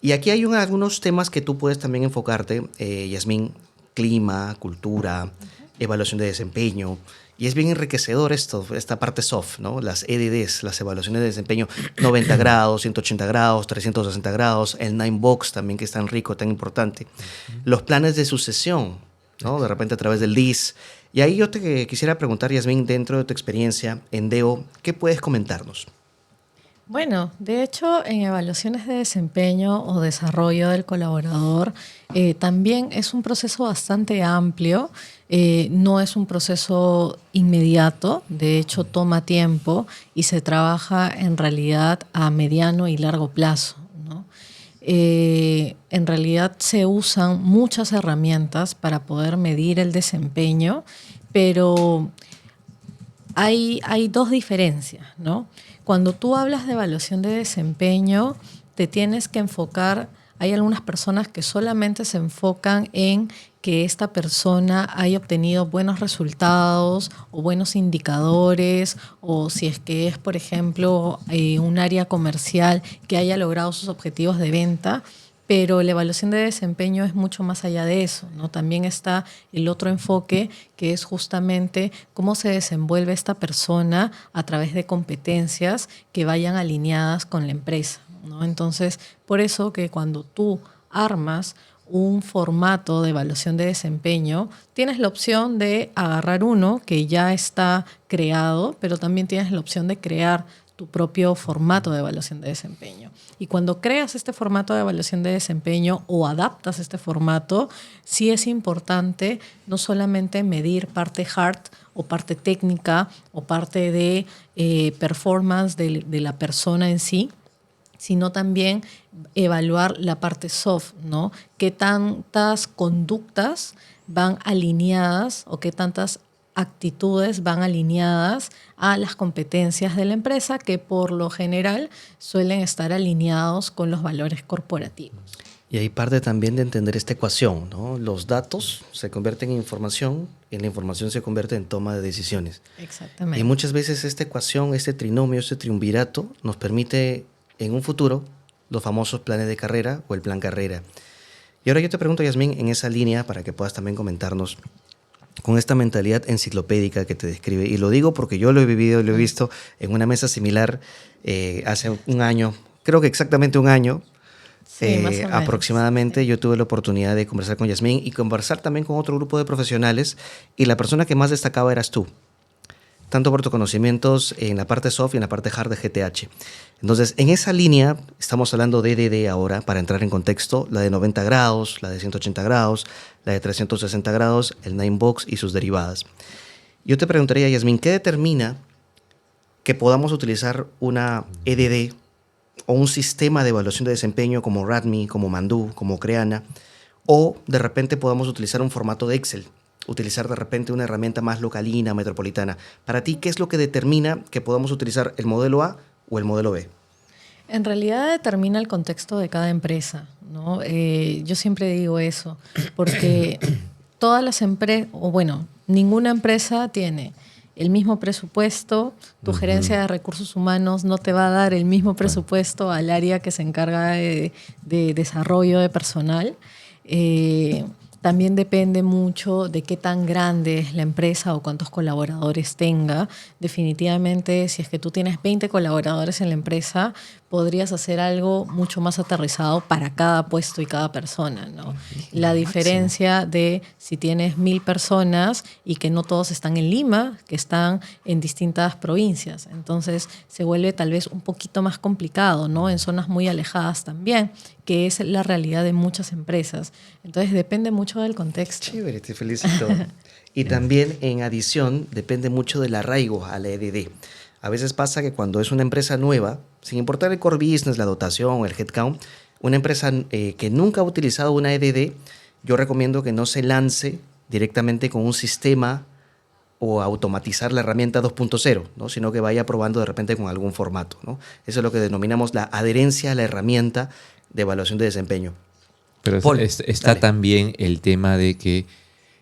Y aquí hay algunos temas que tú puedes también enfocarte, Yasmín: clima, cultura, evaluación de desempeño. Y es bien enriquecedor esta parte soft, ¿no? Las EDDs, las evaluaciones de desempeño, 90 grados, 180 grados, 360 grados, el 9box también, que es tan rico, tan importante. Los planes de sucesión, ¿no? De repente a través del LIS. Y ahí yo te quisiera preguntar, Yasmín, dentro de tu experiencia en DEO, ¿qué puedes comentarnos? Bueno, de hecho, en evaluaciones de desempeño o desarrollo del colaborador, también es un proceso bastante amplio, no es un proceso inmediato, de hecho toma tiempo y se trabaja en realidad a mediano y largo plazo, ¿no? En realidad se usan muchas herramientas para poder medir el desempeño, pero hay dos diferencias, ¿no? Cuando tú hablas de evaluación de desempeño, te tienes que enfocar, hay algunas personas que solamente se enfocan en que esta persona haya obtenido buenos resultados o buenos indicadores, o si es que es, por ejemplo, un área comercial que haya logrado sus objetivos de venta. Pero la evaluación de desempeño es mucho más allá de eso, ¿no? También está el otro enfoque, que es justamente cómo se desenvuelve esta persona a través de competencias que vayan alineadas con la empresa. ¿no? Entonces, por eso que cuando tú armas un formato de evaluación de desempeño, tienes la opción de agarrar uno que ya está creado, pero también tienes la opción de crear tu propio formato de evaluación de desempeño. Y cuando creas este formato de evaluación de desempeño o adaptas este formato, sí es importante no solamente medir parte hard o parte técnica o parte de performance de la persona en sí, sino también evaluar la parte soft, ¿no? ¿Qué tantas conductas van alineadas o qué tantas actitudes van alineadas a las competencias de la empresa, que por lo general suelen estar alineados con los valores corporativos? Y ahí parte también de entender esta ecuación, ¿no? Los datos se convierten en información y la información se convierte en toma de decisiones. Exactamente. Y muchas veces esta ecuación, este trinomio, este triunvirato nos permite en un futuro los famosos planes de carrera o el plan carrera. Y ahora yo te pregunto, Yasmín, en esa línea, para que puedas también comentarnos, con esta mentalidad enciclopédica que te describe, y lo digo porque yo lo he vivido, lo he visto en una mesa similar hace un año, creo que exactamente un año, Sí, más o menos. aproximadamente, yo tuve la oportunidad de conversar con Yasmín y conversar también con otro grupo de profesionales, y la persona que más destacaba eras tú, tanto por tus conocimientos en la parte soft y en la parte hard de GTH. Entonces, en esa línea, estamos hablando de EDD ahora, para entrar en contexto, la de 90 grados, la de 180 grados, la de 360 grados, el 9box y sus derivadas. Yo te preguntaría, Yasmín, ¿qué determina que podamos utilizar una EDD o un sistema de evaluación de desempeño como RADME, como Mandú, como Creana, o de repente podamos utilizar un formato de Excel, utilizar de repente una herramienta más localina, metropolitana? Para ti, ¿qué es lo que determina que podamos utilizar el modelo A o el modelo B? En realidad determina el contexto de cada empresa, ¿no? Yo siempre digo eso, porque todas las empresas, o bueno, ninguna empresa tiene el mismo presupuesto. Tu gerencia de recursos humanos no te va a dar el mismo presupuesto al área que se encarga de desarrollo de personal. También depende mucho de qué tan grande es la empresa o cuántos colaboradores tenga. Definitivamente, si es que tú tienes 20 colaboradores en la empresa, podrías hacer algo mucho más aterrizado para cada puesto y cada persona, ¿no? La diferencia de si tienes 1000 personas y que no todos están en Lima, que están en distintas provincias. Entonces, se vuelve tal vez un poquito más complicado, ¿no? En zonas muy alejadas también, que es la realidad de muchas empresas. Entonces, depende mucho del contexto. Chévere, te felicito. Y también, en adición, depende mucho del arraigo a la EDD. A veces pasa que cuando es una empresa nueva, sin importar el core business, la dotación, el headcount, una empresa que nunca ha utilizado una EDD, yo recomiendo que no se lance directamente con un sistema o automatizar la herramienta 2.0, ¿no? Sino que vaya probando de repente con algún formato, ¿no? Eso es lo que denominamos la adherencia a la herramienta de evaluación de desempeño. Pero Paul, está dale. también el tema de que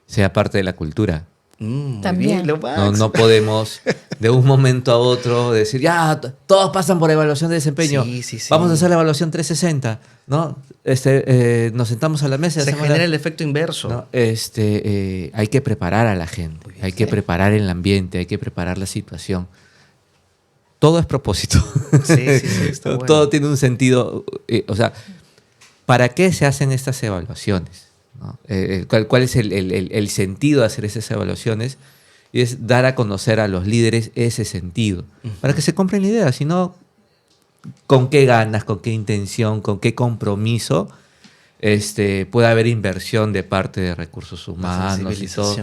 sea parte de la cultura. Muy También. bien, Leo No podemos de un momento a otro decir, ya, todos pasan por evaluación de desempeño. Sí. Vamos a hacer la evaluación 360, ¿no? Nos sentamos a la mesa y Se hacemos genera el efecto inverso. ¿no? Hay que preparar a la gente, Muy bien. hay que preparar el ambiente, hay que preparar la situación. Todo es propósito. Sí, está bueno. Todo tiene un sentido. O sea, ¿para qué se hacen estas evaluaciones? ¿No? ¿Cuál es el sentido de hacer esas evaluaciones? Y es dar a conocer a los líderes ese sentido, para que se compren la idea. Si no, ¿con qué ganas, con qué intención, con qué compromiso puede haber inversión de parte de recursos humanos y todo?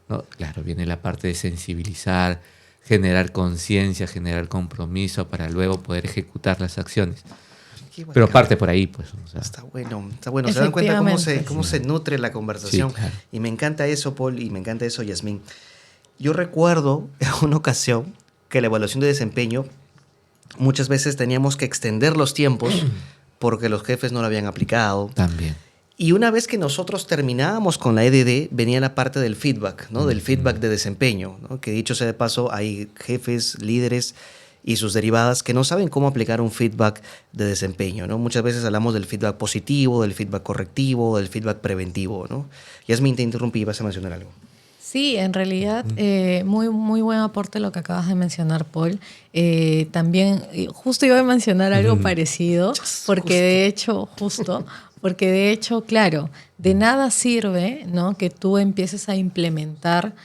¿No? Claro, viene la parte de sensibilizar, generar conciencia, generar compromiso para luego poder ejecutar las acciones. Pero parte por ahí, pues. O sea. Está bueno. Se dan cuenta cómo se nutre la conversación. Sí, claro. Y me encanta eso, Paul, y me encanta eso, Yasmín. Yo recuerdo en una ocasión que la evaluación de desempeño muchas veces teníamos que extender los tiempos porque los jefes no lo habían aplicado. También. Y una vez que nosotros terminábamos con la EDD, venía la parte del feedback, ¿no? Del feedback de desempeño, ¿no? Que dicho sea de paso, hay jefes, líderes y sus derivadas que no saben cómo aplicar un feedback de desempeño, ¿no? Muchas veces hablamos del feedback positivo, del feedback correctivo, del feedback preventivo, ¿no? Yasmín, te interrumpí, vas a mencionar algo. Sí, en realidad, muy buen aporte lo que acabas de mencionar, Paul. También, justo iba a mencionar algo parecido, porque de hecho, claro, de nada sirve, ¿no?, que tú empieces a implementar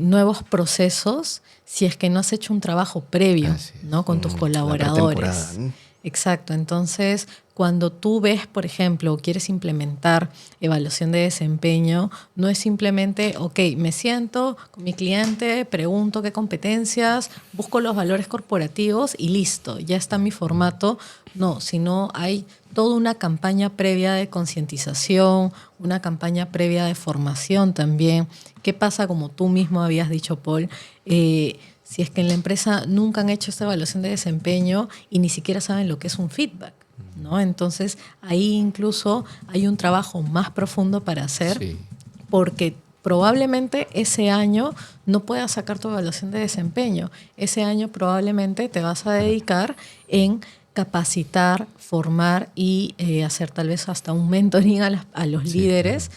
nuevos procesos si es que no has hecho un trabajo previo, Así es. ¿no?, con tus La pretemporada, colaboradores. ¿no? Exacto, entonces cuando tú ves, por ejemplo, o quieres implementar evaluación de desempeño, no es simplemente, ok, me siento con mi cliente, pregunto qué competencias, busco los valores corporativos y listo, ya está mi formato. No, sino hay toda una campaña previa de concientización, una campaña previa de formación también. ¿Qué pasa, como tú mismo habías dicho, Paul? Si es que en la empresa nunca han hecho esta evaluación de desempeño y ni siquiera saben lo que es un feedback, ¿no? Entonces, ahí incluso hay un trabajo más profundo para hacer, Sí. porque probablemente ese año no puedas sacar tu evaluación de desempeño. Ese año probablemente te vas a dedicar en capacitar, formar y hacer tal vez hasta un mentoring a los Sí, líderes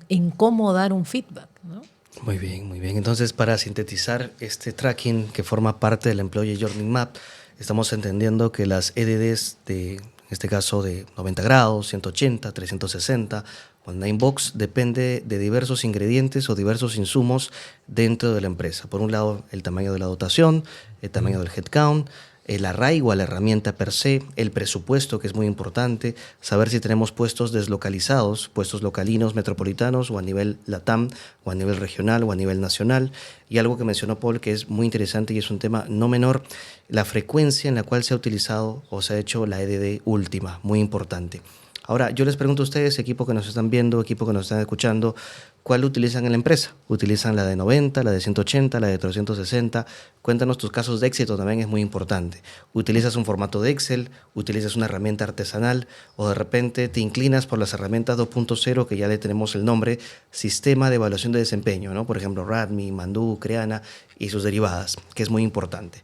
en cómo dar un feedback, ¿no? Muy bien, muy bien. Entonces, para sintetizar este tracking que forma parte del Employee Journey Map, estamos entendiendo que las EDDs en este caso de 90 grados, 180, 360 o el 9box depende de diversos ingredientes o diversos insumos dentro de la empresa. Por un lado, el tamaño de la dotación, el tamaño del headcount, el arraigo a la herramienta per se, el presupuesto, que es muy importante, saber si tenemos puestos deslocalizados, puestos localinos, metropolitanos o a nivel LATAM o a nivel regional o a nivel nacional. Y algo que mencionó Paul que es muy interesante y es un tema no menor, la frecuencia en la cual se ha utilizado o se ha hecho la EDD última, muy importante. Ahora, yo les pregunto a ustedes, equipo que nos están viendo, equipo que nos están escuchando, ¿cuál utilizan en la empresa? ¿Utilizan la de 90, la de 180, la de 360? Cuéntanos tus casos de éxito, también es muy importante. ¿Utilizas un formato de Excel? ¿Utilizas una herramienta artesanal? ¿O de repente te inclinas por las herramientas 2.0, que ya le tenemos el nombre, Sistema de Evaluación de Desempeño, ¿no? Por ejemplo, RADMI, Mandu, Creana y sus derivadas, que es muy importante.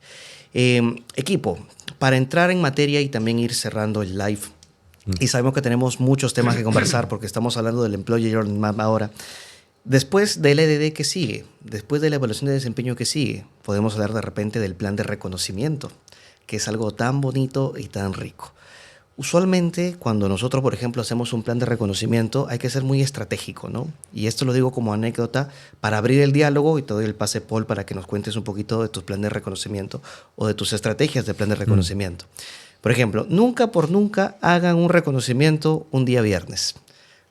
Equipo, para entrar en materia y también ir cerrando el live, y sabemos que tenemos muchos temas que conversar porque estamos hablando del Employee Journey Map ahora. Después del EDD, ¿qué sigue? Después de la evaluación de desempeño, ¿qué sigue? Podemos hablar de repente del plan de reconocimiento, que es algo tan bonito y tan rico. Usualmente, cuando nosotros, por ejemplo, hacemos un plan de reconocimiento, hay que ser muy estratégico, ¿no? Y esto lo digo como anécdota para abrir el diálogo, y te doy el pase, Paul, para que nos cuentes un poquito de tus planes de reconocimiento o de tus estrategias de plan de reconocimiento. Por ejemplo, nunca por nunca hagan un reconocimiento un día viernes,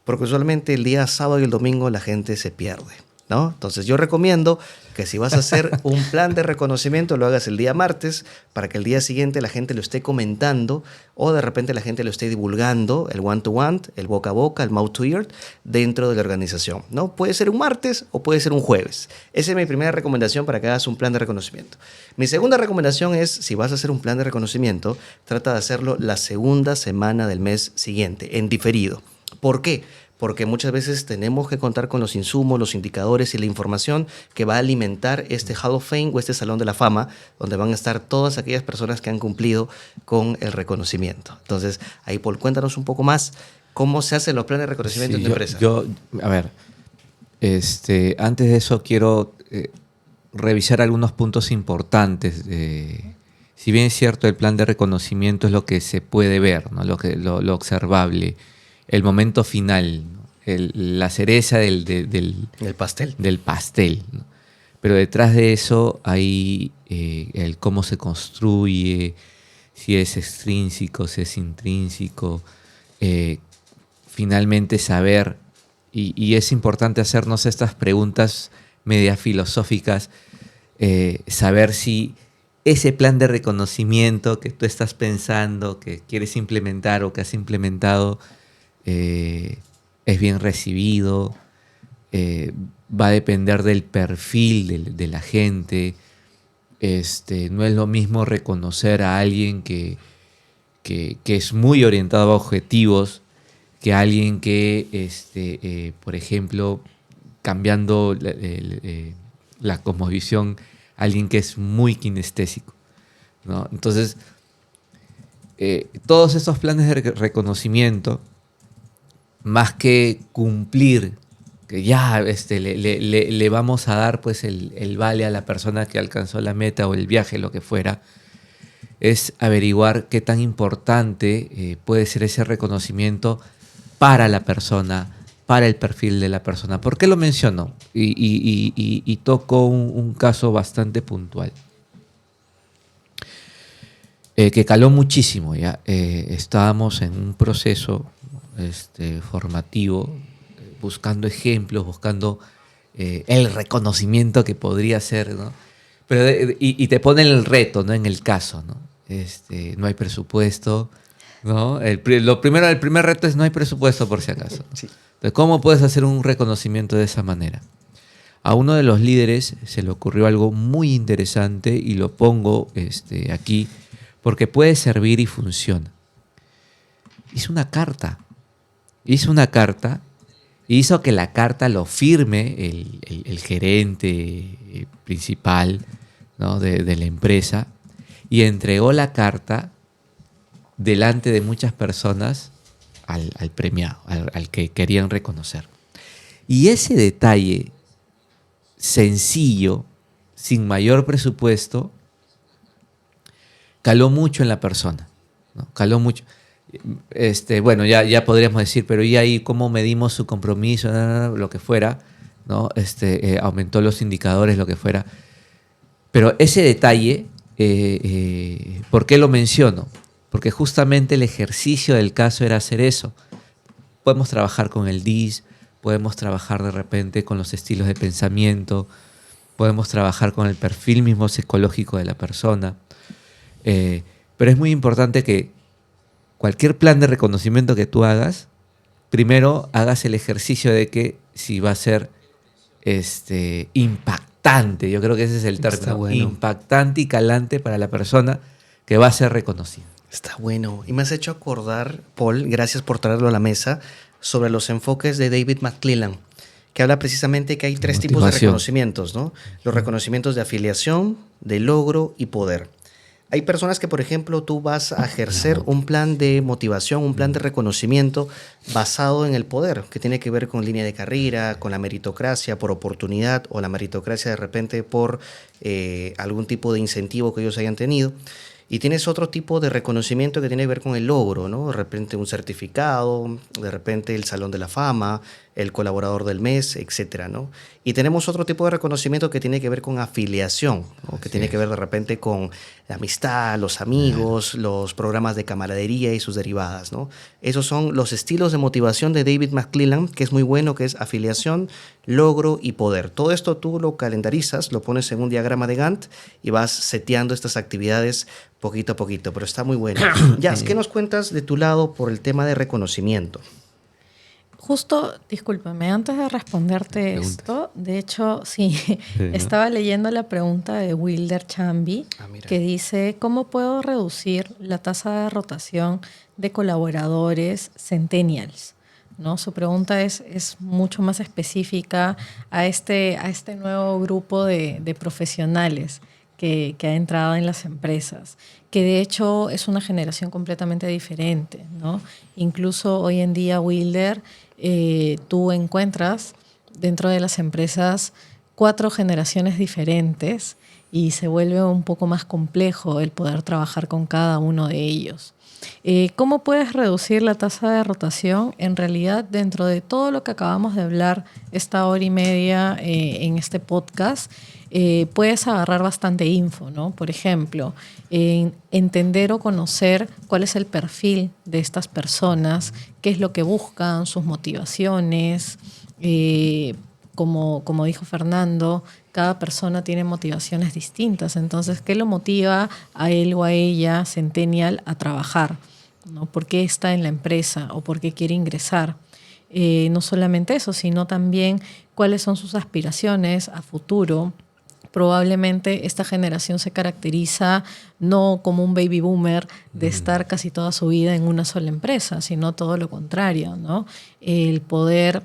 porque usualmente el día sábado y el domingo la gente se pierde, ¿no? Entonces yo recomiendo que si vas a hacer un plan de reconocimiento lo hagas el día martes, para que el día siguiente la gente lo esté comentando o de repente la gente lo esté divulgando, el one-to-one, el boca a boca, el mouth-to-ear dentro de la organización, ¿no? Puede ser un martes o puede ser un jueves. Esa es mi primera recomendación para que hagas un plan de reconocimiento. Mi segunda recomendación es, si vas a hacer un plan de reconocimiento, trata de hacerlo la segunda semana del mes siguiente, en diferido. ¿Por qué? Porque muchas veces tenemos que contar con los insumos, los indicadores y la información que va a alimentar este Hall of Fame o este Salón de la Fama, donde van a estar todas aquellas personas que han cumplido con el reconocimiento. Entonces, ahí, Paul, cuéntanos un poco más cómo se hacen los planes de reconocimiento en tu empresa. A ver, antes de eso quiero revisar algunos puntos importantes. Si bien es cierto, el plan de reconocimiento es lo que se puede ver, ¿no? Lo observable, el momento final, ¿no? La cereza del pastel. Del pastel, ¿no? Pero detrás de eso hay el cómo se construye, si es extrínseco, si es intrínseco. Finalmente saber, y es importante hacernos estas preguntas media filosóficas, saber si ese plan de reconocimiento que tú estás pensando, que quieres implementar o que has implementado, es bien recibido, va a depender del perfil de la gente. No es lo mismo reconocer a alguien que es muy orientado a objetivos que a alguien que, por ejemplo, cambiando la cosmovisión, alguien que es muy kinestésico, ¿no? Entonces, todos estos planes de reconocimiento, más que cumplir que ya le vamos a dar pues el vale a la persona que alcanzó la meta o el viaje, lo que fuera, es averiguar qué tan importante puede ser ese reconocimiento para la persona, para el perfil de la persona. ¿Por qué lo menciono? Y toco un caso bastante puntual. Que caló muchísimo ya. Estábamos en un proceso formativo, buscando ejemplos, buscando el reconocimiento que podría ser, ¿no? Pero y te ponen el reto, ¿no? En el caso, ¿no? No hay presupuesto, ¿no? El primer reto es no hay presupuesto por si acaso. Sí. Entonces, ¿cómo puedes hacer un reconocimiento de esa manera? A uno de los líderes se le ocurrió algo muy interesante y lo pongo aquí porque puede servir y funciona. Hizo una carta. Hizo que la carta lo firme el gerente principal, ¿no? de la empresa, y entregó la carta delante de muchas personas al premiado, al que querían reconocer. Y ese detalle sencillo, sin mayor presupuesto, caló mucho en la persona, ¿no? Caló mucho. Bueno, ya podríamos decir, pero ¿y ahí cómo medimos su compromiso? Lo que fuera, ¿no? Aumentó los indicadores, lo que fuera. Pero ese detalle, ¿por qué lo menciono? Porque justamente el ejercicio del caso era hacer eso. Podemos trabajar con el DIS, podemos trabajar de repente con los estilos de pensamiento, podemos trabajar con el perfil mismo psicológico de la persona. Pero es muy importante que cualquier plan de reconocimiento que tú hagas, primero hagas el ejercicio de que si va a ser impactante, yo creo que ese es el término, bueno. Impactante y calante para la persona que va a ser reconocida. Está bueno. Y me has hecho acordar, Paul, gracias por traerlo a la mesa, sobre los enfoques de David McClelland, que habla precisamente que hay tres tipos de reconocimientos, ¿no? Los reconocimientos de afiliación, de logro y poder. Hay personas que, por ejemplo, tú vas a ejercer un plan de motivación, un plan de reconocimiento basado en el poder, que tiene que ver con línea de carrera, con la meritocracia por oportunidad o la meritocracia de repente por algún tipo de incentivo que ellos hayan tenido. Y tienes otro tipo de reconocimiento que tiene que ver con el logro, ¿no? De repente un certificado, de repente el Salón de la Fama, el colaborador del mes, etcétera, ¿no? Y tenemos otro tipo de reconocimiento que tiene que ver con afiliación, ¿no? Que tiene que ver de repente con la amistad, los amigos, los programas de camaradería y sus derivadas, ¿no? Esos son los estilos de motivación de David McClelland, que es muy bueno, que es afiliación, logro y poder. Todo esto tú lo calendarizas, lo pones en un diagrama de Gantt y vas seteando estas actividades poquito a poquito, pero está muy bueno. Jazz, ¿qué nos cuentas de tu lado por el tema de reconocimiento? Justo, discúlpame, antes de responderte esto, de hecho, sí, estaba leyendo la pregunta de Wilder Chambi, que dice, ¿cómo puedo reducir la tasa de rotación de colaboradores centennials? ¿No? Su pregunta es mucho más específica a este nuevo grupo de profesionales que ha entrado en las empresas, que de hecho es una generación completamente diferente, ¿no? Incluso hoy en día, Wilder, tú encuentras dentro de las empresas 4 generaciones diferentes y se vuelve un poco más complejo el poder trabajar con cada uno de ellos. ¿Cómo puedes reducir la tasa de rotación? En realidad, dentro de todo lo que acabamos de hablar esta hora y media en este podcast, puedes agarrar bastante info, ¿no? Por ejemplo, entender o conocer cuál es el perfil de estas personas, qué es lo que buscan, sus motivaciones. Como dijo Fernando, cada persona tiene motivaciones distintas. Entonces, ¿qué lo motiva a él o a ella, centennial, a trabajar? ¿No? ¿Por qué está en la empresa o por qué quiere ingresar? No solamente eso, sino también cuáles son sus aspiraciones a futuro. Probablemente esta generación se caracteriza no como un baby boomer de estar casi toda su vida en una sola empresa, sino todo lo contrario, ¿no? El poder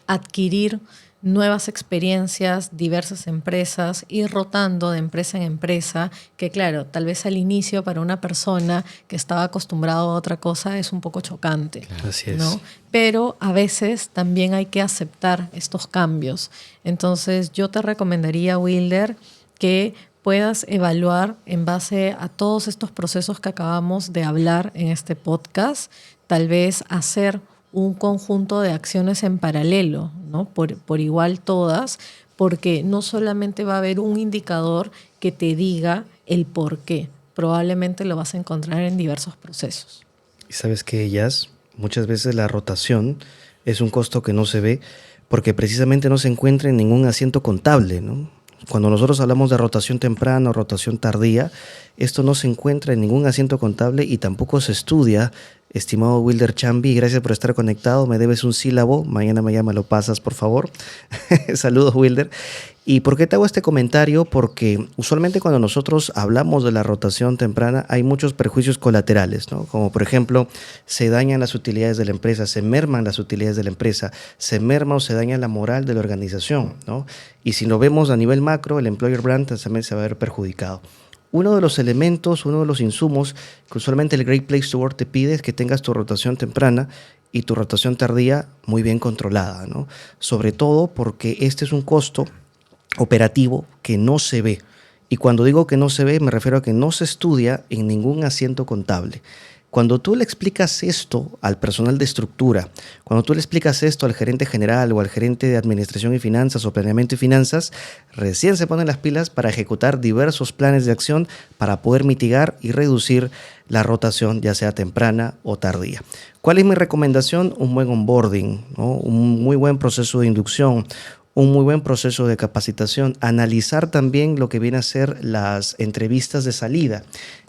adquirir nuevas experiencias, diversas empresas, ir rotando de empresa en empresa, que claro, tal vez al inicio para una persona que estaba acostumbrado a otra cosa es un poco chocante. Claro. Así es. ¿No? Pero a veces también hay que aceptar estos cambios. Entonces yo te recomendaría, Wilder, que puedas evaluar en base a todos estos procesos que acabamos de hablar en este podcast, tal vez hacer un conjunto de acciones en paralelo, ¿no? Por igual todas, porque no solamente va a haber un indicador que te diga el por qué, probablemente lo vas a encontrar en diversos procesos. Y sabes que ellas, muchas veces la rotación es un costo que no se ve porque precisamente no se encuentra en ningún asiento contable, ¿no? Cuando nosotros hablamos de rotación temprana o rotación tardía, esto no se encuentra en ningún asiento contable y tampoco se estudia. Estimado Wilder Chambi, gracias por estar conectado. Me debes un sílabo. Mañana me lo pasas, por favor. Saludos, Wilder. ¿Y por qué te hago este comentario? Porque usualmente cuando nosotros hablamos de la rotación temprana hay muchos perjuicios colaterales, ¿no? Como por ejemplo, se dañan las utilidades de la empresa, se merman las utilidades de la empresa, se merma o se daña la moral de la organización, ¿no? Y si lo vemos a nivel macro, el employer brand también se va a ver perjudicado. Uno de los elementos, uno de los insumos que usualmente el Great Place to Work te pide es que tengas tu rotación temprana y tu rotación tardía muy bien controlada, ¿no? Sobre todo porque este es un costo operativo que no se ve. Y cuando digo que no se ve, me refiero a que no se estudia en ningún asiento contable. Cuando tú le explicas esto al personal de estructura, cuando tú le explicas esto al gerente general o al gerente de administración y finanzas o planeamiento y finanzas, recién se ponen las pilas para ejecutar diversos planes de acción para poder mitigar y reducir la rotación, ya sea temprana o tardía. ¿Cuál es mi recomendación? Un buen onboarding, ¿no? Un muy buen proceso de inducción, un muy buen proceso de capacitación, analizar también lo que viene a ser las entrevistas de salida.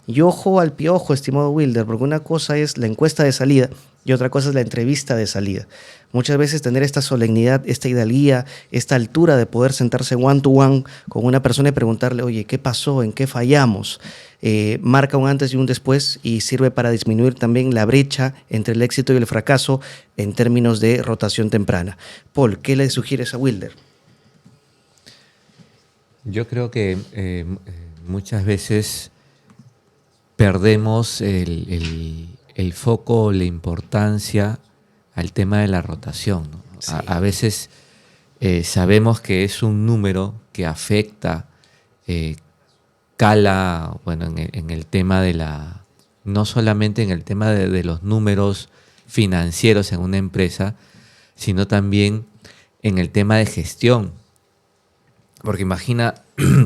Y ojo al piojo, estimado Wilder, porque una cosa es la encuesta de salida y otra cosa es la entrevista de salida. Muchas veces tener esta solemnidad, esta hidalguía, esta altura de poder sentarse one to one con una persona y preguntarle, oye, ¿qué pasó? ¿En qué fallamos? Marca un antes y un después y sirve para disminuir también la brecha entre el éxito y el fracaso en términos de rotación temprana. Paul, ¿qué le sugieres a Wilder? Yo creo que muchas veces perdemos el foco, la importancia al tema de la rotación, ¿no? Sí. A veces sabemos que es un número que afecta, cala, bueno, en el tema de no solamente en el tema de los números financieros en una empresa, sino también en el tema de gestión. Porque imagina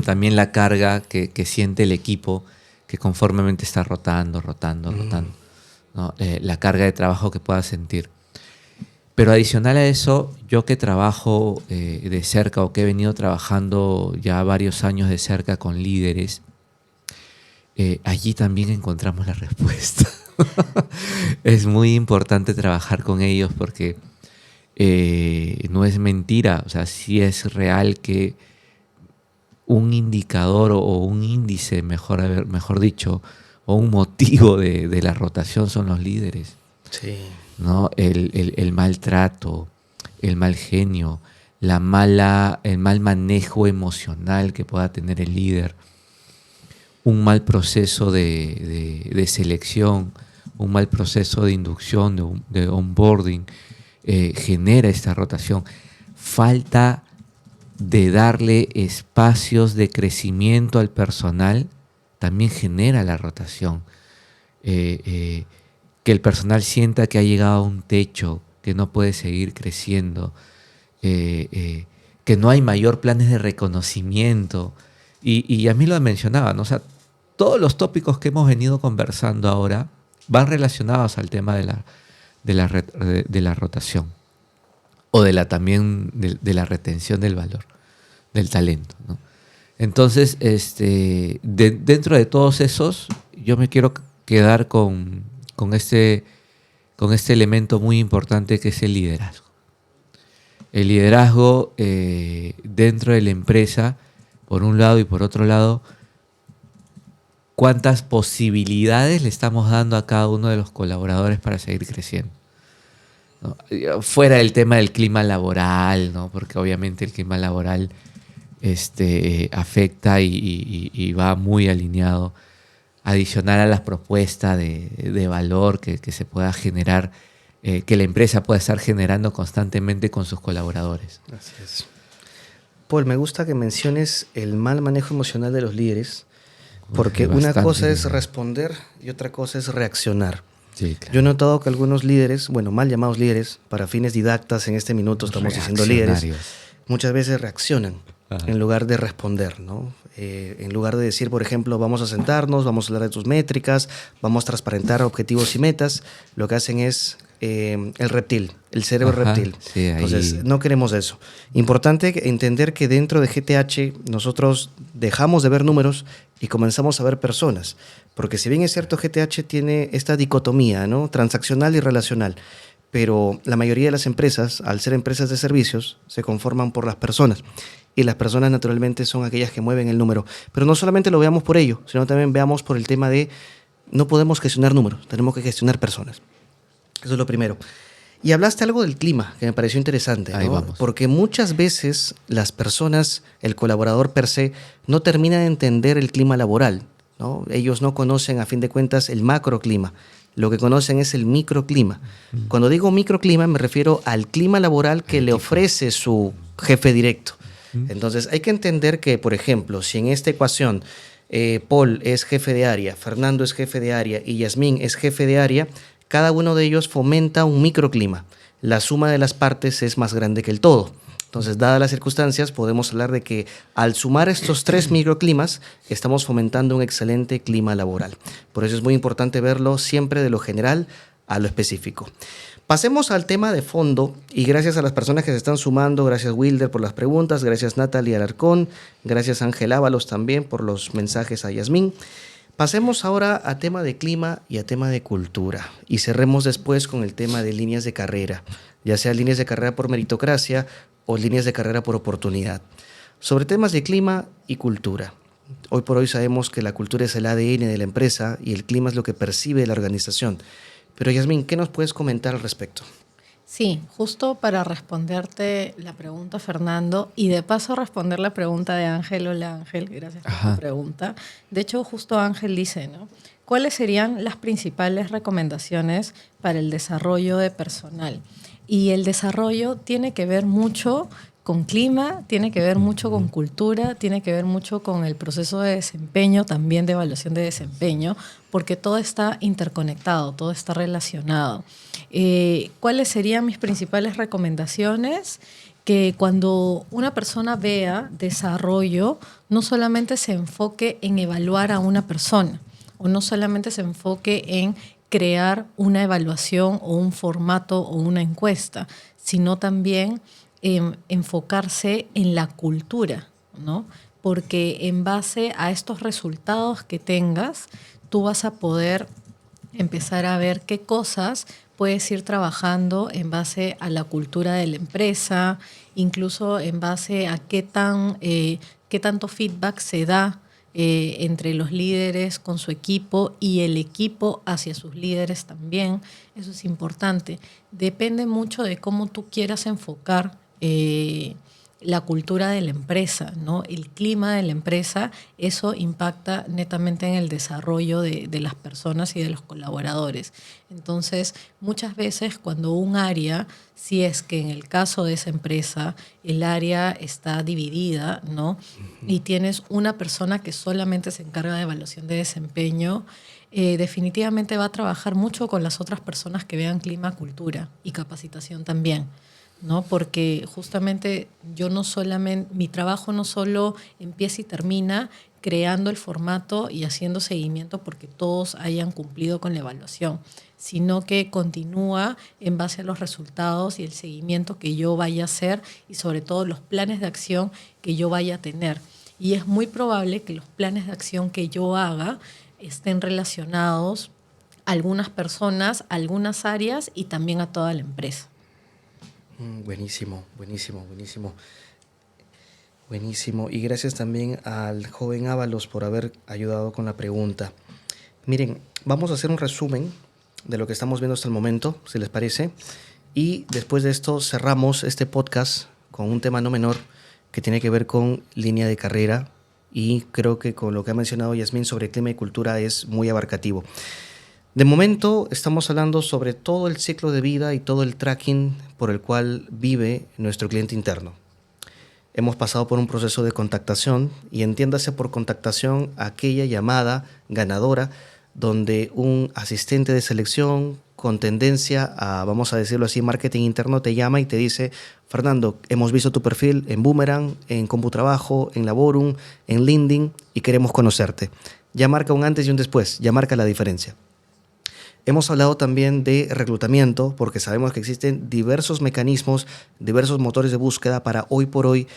también la carga que siente el equipo que conformemente está rotando, ¿no? La carga de trabajo que pueda sentir. Pero adicional a eso, yo que trabajo de cerca o que he venido trabajando ya varios años de cerca con líderes, allí también encontramos la respuesta. Es muy importante trabajar con ellos porque no es mentira, o sea, sí es real que un indicador o un índice, mejor dicho, o un motivo de la rotación son los líderes. Sí. ¿No? El maltrato, el mal genio, el mal manejo emocional que pueda tener el líder, un mal proceso de selección, un mal proceso de inducción, de onboarding, genera esta rotación. Falta de darle espacios de crecimiento al personal también genera la rotación. Que el personal sienta que ha llegado a un techo, que no puede seguir creciendo, que no hay mayor planes de reconocimiento. Y a mí lo mencionaba, ¿no? O sea, todos los tópicos que hemos venido conversando ahora van relacionados al tema de la rotación o también de la retención del valor, del talento, ¿no? Entonces, dentro de todos esos, yo me quiero quedar con este elemento muy importante que es el liderazgo. El liderazgo dentro de la empresa, por un lado, y por otro lado, cuántas posibilidades le estamos dando a cada uno de los colaboradores para seguir creciendo. ¿no? Fuera del tema del clima laboral, ¿no? Porque obviamente el clima laboral afecta y va muy alineado, adicional a las propuestas de valor que se pueda generar, que la empresa pueda estar generando constantemente con sus colaboradores. Así es. Paul, me gusta que menciones el mal manejo emocional de los líderes, porque una cosa es responder y otra cosa es reaccionar. Sí, claro. Yo he notado que algunos líderes, bueno, mal llamados líderes, para fines didactas en este minuto estamos diciendo líderes, muchas veces reaccionan en lugar de responder, ¿no? En lugar de decir, por ejemplo, vamos a sentarnos, vamos a hablar de tus métricas, vamos a transparentar objetivos y metas, lo que hacen es el reptil, el cerebro reptil. Sí, entonces, no queremos eso. Importante entender que dentro de GTH nosotros dejamos de ver números y comenzamos a ver personas. Porque si bien es cierto, GTH tiene esta dicotomía, ¿no? Transaccional y relacional. Pero la mayoría de las empresas, al ser empresas de servicios, se conforman por las personas. Y las personas naturalmente son aquellas que mueven el número. Pero no solamente lo veamos por ello, sino también veamos por el tema de no podemos gestionar números, tenemos que gestionar personas. Eso es lo primero. Y hablaste algo del clima, que me pareció interesante, ¿no? Ahí vamos. Porque muchas veces las personas, el colaborador per se, no termina de entender el clima laboral, ¿no? Ellos no conocen, a fin de cuentas, el macroclima. Lo que conocen es el microclima. Cuando digo microclima, me refiero al clima laboral que le ofrece su jefe directo. Entonces, hay que entender que, por ejemplo, si en esta ecuación Paul es jefe de área, Fernando es jefe de área y Yasmín es jefe de área, cada uno de ellos fomenta un microclima. La suma de las partes es más grande que el todo. Entonces, dadas las circunstancias, podemos hablar de que al sumar estos 3 microclimas, estamos fomentando un excelente clima laboral. Por eso es muy importante verlo siempre de lo general a lo específico. Pasemos al tema de fondo y gracias a las personas que se están sumando, gracias Wilder por las preguntas, gracias Natalie Alarcón, gracias Ángel Ábalos también por los mensajes a Yasmín. Pasemos ahora a tema de clima y a tema de cultura y cerremos después con el tema de líneas de carrera, ya sea líneas de carrera por meritocracia o líneas de carrera por oportunidad. Sobre temas de clima y cultura. Hoy por hoy sabemos que la cultura es el ADN de la empresa y el clima es lo que percibe la organización. Pero Yasmín, ¿qué nos puedes comentar al respecto? Sí, justo para responderte la pregunta, Fernando, y de paso responder la pregunta de Ángel. Hola Ángel, gracias por tu pregunta. De hecho, justo Ángel dice, ¿no? ¿Cuáles serían las principales recomendaciones para el desarrollo de personal? Y el desarrollo tiene que ver mucho con clima, tiene que ver mucho con cultura, tiene que ver mucho con el proceso de desempeño, también de evaluación de desempeño, porque todo está interconectado, todo está relacionado. ¿Cuáles serían mis principales recomendaciones? Que cuando una persona vea desarrollo, no solamente se enfoque en evaluar a una persona, o no solamente se enfoque en crear una evaluación o un formato o una encuesta, sino también enfocarse en la cultura, ¿no? Porque en base a estos resultados que tengas, tú vas a poder empezar a ver qué cosas puedes ir trabajando en base a la cultura de la empresa, incluso en base a qué tanto feedback se da entre los líderes con su equipo y el equipo hacia sus líderes también. Eso es importante. Depende mucho de cómo tú quieras enfocar la cultura de la empresa, ¿no? El clima de la empresa, eso impacta netamente en el desarrollo de las personas y de los colaboradores. Entonces, muchas veces cuando un área, si es que en el caso de esa empresa, el área está dividida, ¿no? Y tienes una persona que solamente se encarga de evaluación de desempeño, definitivamente va a trabajar mucho con las otras personas que vean clima, cultura y capacitación también, ¿no? Porque justamente mi trabajo no solo empieza y termina creando el formato y haciendo seguimiento porque todos hayan cumplido con la evaluación, sino que continúa en base a los resultados y el seguimiento que yo vaya a hacer y sobre todo los planes de acción que yo vaya a tener. Y es muy probable que los planes de acción que yo haga estén relacionados a algunas personas, a algunas áreas y también a toda la empresa. Buenísimo, buenísimo, buenísimo. Buenísimo. Y gracias también al joven Ábalos por haber ayudado con la pregunta. Miren, vamos a hacer un resumen de lo que estamos viendo hasta el momento, si les parece. Y después de esto cerramos este podcast con un tema no menor que tiene que ver con línea de carrera, y creo que con lo que ha mencionado Yasmín sobre clima y cultura es muy abarcativo. De momento estamos hablando sobre todo el ciclo de vida y todo el tracking por el cual vive nuestro cliente interno. Hemos pasado por un proceso de contactación, y entiéndase por contactación aquella llamada ganadora donde un asistente de selección con tendencia a, vamos a decirlo así, marketing interno te llama y te dice: Fernando, hemos visto tu perfil en Boomerang, en CompuTrabajo, en Laborum, en LinkedIn y queremos conocerte. Ya marca un antes y un después, ya marca la diferencia. Hemos hablado también de reclutamiento, porque sabemos que existen diversos mecanismos, diversos motores de búsqueda para hoy por hoy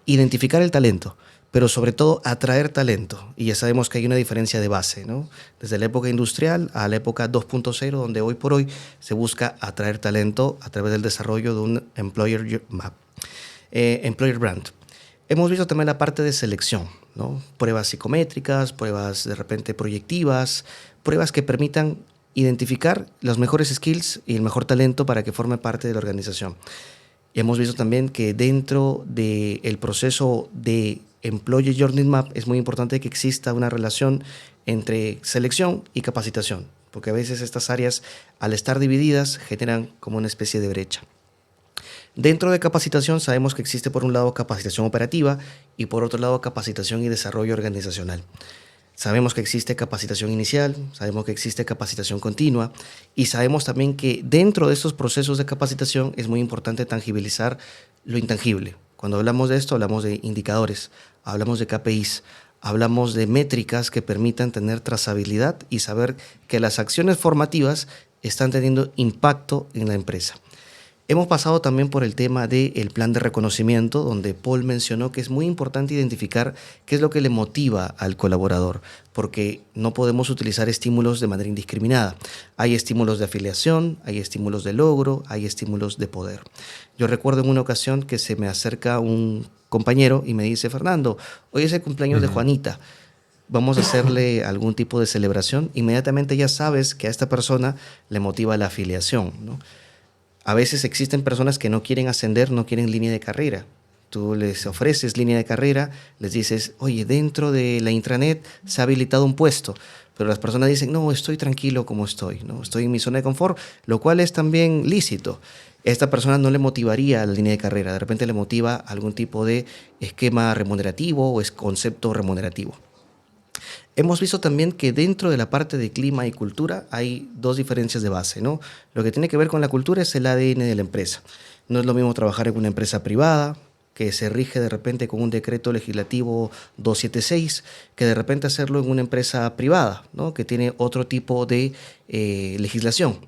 identificar el talento, pero sobre todo atraer talento. Y ya sabemos que hay una diferencia de base, ¿no? Desde la época industrial a la época 2.0, donde hoy por hoy se busca atraer talento a través del desarrollo de un employer brand. Hemos visto también la parte de selección, ¿no? Pruebas psicométricas, pruebas de repente proyectivas, pruebas que permitan identificar los mejores skills y el mejor talento para que forme parte de la organización. Y hemos visto también que dentro del proceso de Employee Journey Map es muy importante que exista una relación entre selección y capacitación, porque a veces estas áreas, al estar divididas, generan como una especie de brecha. Dentro de capacitación sabemos que existe por un lado capacitación operativa y por otro lado capacitación y desarrollo organizacional. Sabemos que existe capacitación inicial, sabemos que existe capacitación continua, y sabemos también que dentro de estos procesos de capacitación es muy importante tangibilizar lo intangible. Cuando hablamos de esto, hablamos de indicadores, hablamos de KPIs, hablamos de métricas que permitan tener trazabilidad y saber que las acciones formativas están teniendo impacto en la empresa. Hemos pasado también por el tema del plan de reconocimiento, donde Paul mencionó que es muy importante identificar qué es lo que le motiva al colaborador, porque no podemos utilizar estímulos de manera indiscriminada. Hay estímulos de afiliación, hay estímulos de logro, hay estímulos de poder. Yo recuerdo en una ocasión que se me acerca un compañero y me dice: Fernando, hoy es el cumpleaños de Juanita, vamos a hacerle algún tipo de celebración. Inmediatamente ya sabes que a esta persona le motiva la afiliación, ¿no? A veces existen personas que no quieren ascender, no quieren línea de carrera. Tú les ofreces línea de carrera, les dices: oye, dentro de la intranet se ha habilitado un puesto. Pero las personas dicen: no, estoy tranquilo como estoy, ¿no? Estoy en mi zona de confort, lo cual es también lícito. Esta persona no le motivaría la línea de carrera, de repente le motiva algún tipo de esquema remunerativo o es concepto remunerativo. Hemos visto también que dentro de la parte de clima y cultura hay dos diferencias de base, ¿no? Lo que tiene que ver con la cultura es el ADN de la empresa. No es lo mismo trabajar en una empresa privada, que se rige de repente con un decreto legislativo 276, que de repente hacerlo en una empresa privada, ¿no? Que tiene otro tipo de legislación.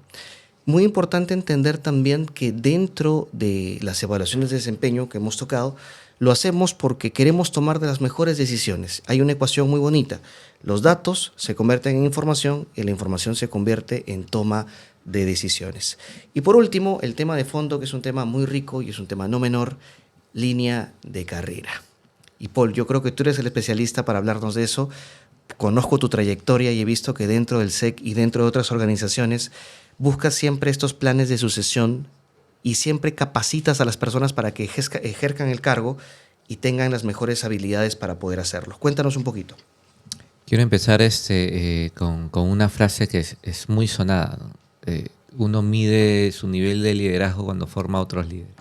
Muy importante entender también que dentro de las evaluaciones de desempeño que hemos tocado, lo hacemos porque queremos tomar de las mejores decisiones. Hay una ecuación muy bonita. Los datos se convierten en información y la información se convierte en toma de decisiones. Y por último, el tema de fondo, que es un tema muy rico y es un tema no menor: línea de carrera. Y Paul, yo creo que tú eres el especialista para hablarnos de eso. Conozco tu trayectoria y he visto que dentro del SEC y dentro de otras organizaciones buscas siempre estos planes de sucesión y siempre capacitas a las personas para que ejerzan el cargo y tengan las mejores habilidades para poder hacerlo. Cuéntanos un poquito. Quiero empezar con una frase que es muy sonada, ¿no? Uno mide su nivel de liderazgo cuando forma a otros líderes,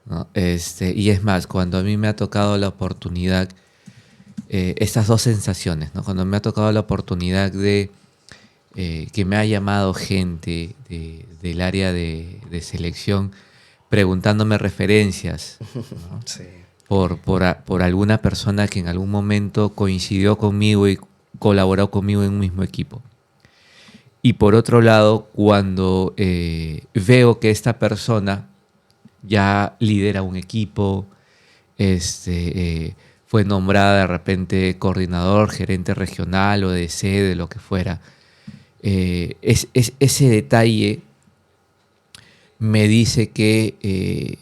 ¿no? Y es más, cuando a mí me ha tocado la oportunidad, estas dos sensaciones, ¿no? Cuando me ha tocado la oportunidad de que me ha llamado gente del área de selección preguntándome referencias, ¿no? Sí. por alguna persona que en algún momento coincidió conmigo y colaboró conmigo en un mismo equipo. Y por otro lado, cuando veo que esta persona ya lidera un equipo, fue nombrada de repente coordinador, gerente regional o de sede, lo que fuera, ese detalle me dice que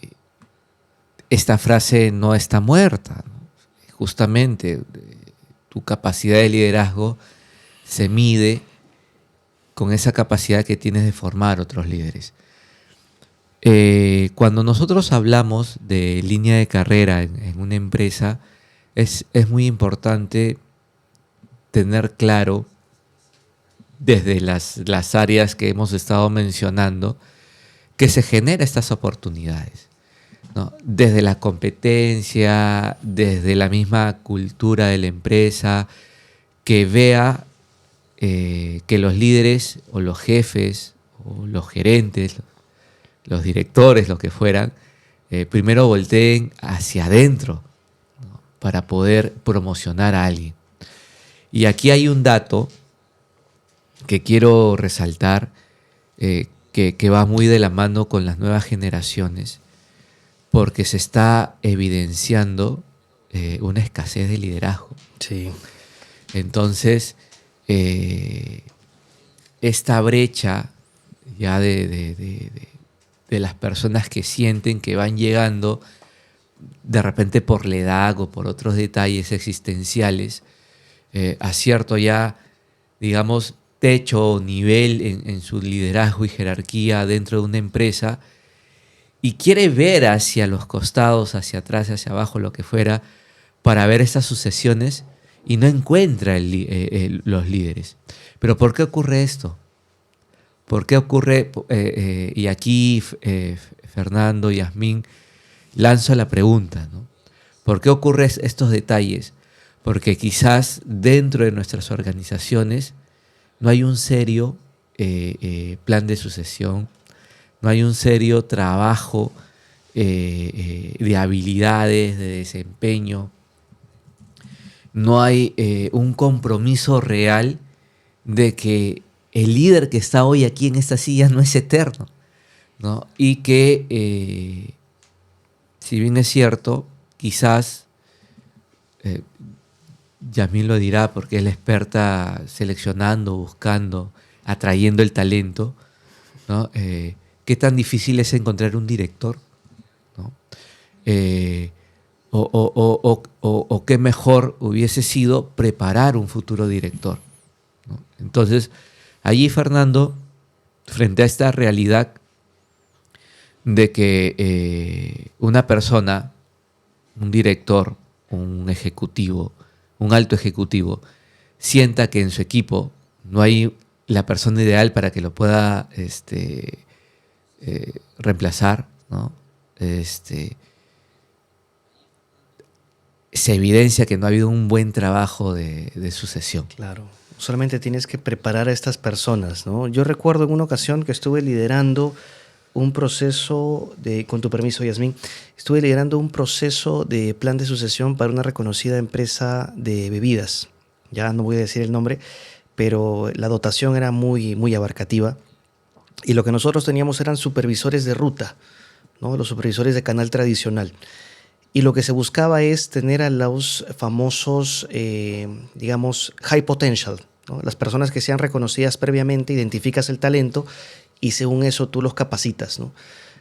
esta frase no está muerta, ¿no? Justamente tu capacidad de liderazgo se mide con esa capacidad que tienes de formar otros líderes. Cuando nosotros hablamos de línea de carrera en una empresa, es muy importante tener claro desde las áreas que hemos estado mencionando que se genera estas oportunidades, ¿no? Desde la competencia, desde la misma cultura de la empresa, que vea que los líderes o los jefes o los gerentes, los directores, los que fueran, primero volteen hacia adentro, ¿no? Para poder promocionar a alguien. Y aquí hay un dato que quiero resaltar, que va muy de la mano con las nuevas generaciones, porque se está evidenciando una escasez de liderazgo. Sí. Entonces, esta brecha ya de las personas que sienten que van llegando de repente por la edad o por otros detalles existenciales a cierto ya, digamos, techo o nivel en su liderazgo y jerarquía dentro de una empresa, y quiere ver hacia los costados, hacia atrás, hacia abajo, lo que fuera, para ver estas sucesiones, y no encuentra los líderes. ¿Pero por qué ocurre esto? ¿Por qué ocurre? Y aquí, Fernando, Yasmín, lanzo la pregunta, ¿no? ¿Por qué ocurren estos detalles? Porque quizás dentro de nuestras organizaciones no hay un serio plan de sucesión, no hay un serio trabajo de habilidades, de desempeño, no hay un compromiso real de que el líder que está hoy aquí en esta silla no es eterno, ¿no? Y que, si bien es cierto, quizás, Yasmín lo dirá porque es la experta seleccionando, buscando, atrayendo el talento, ¿no? ¿Qué tan difícil es encontrar un director, ¿no? O qué mejor hubiese sido preparar un futuro director, ¿no? Entonces, allí, Fernando, frente a esta realidad de que una persona, un director, un ejecutivo, un alto ejecutivo, sienta que en su equipo no hay la persona ideal para que lo pueda reemplazar, ¿no? Se evidencia que no ha habido un buen trabajo de sucesión. Claro. Solamente tienes que preparar a estas personas, ¿no? Yo recuerdo en una ocasión que estuve liderando un proceso con tu permiso, Yasmín, estuve liderando un proceso de plan de sucesión para una reconocida empresa de bebidas. Ya no voy a decir el nombre, pero la dotación era muy, muy abarcativa. Y lo que nosotros teníamos eran supervisores de ruta, ¿no? Los supervisores de canal tradicional. Y lo que se buscaba es tener a los famosos, digamos, high potential, ¿no? Las personas que sean reconocidas previamente, identificas el talento y según eso tú los capacitas, ¿no?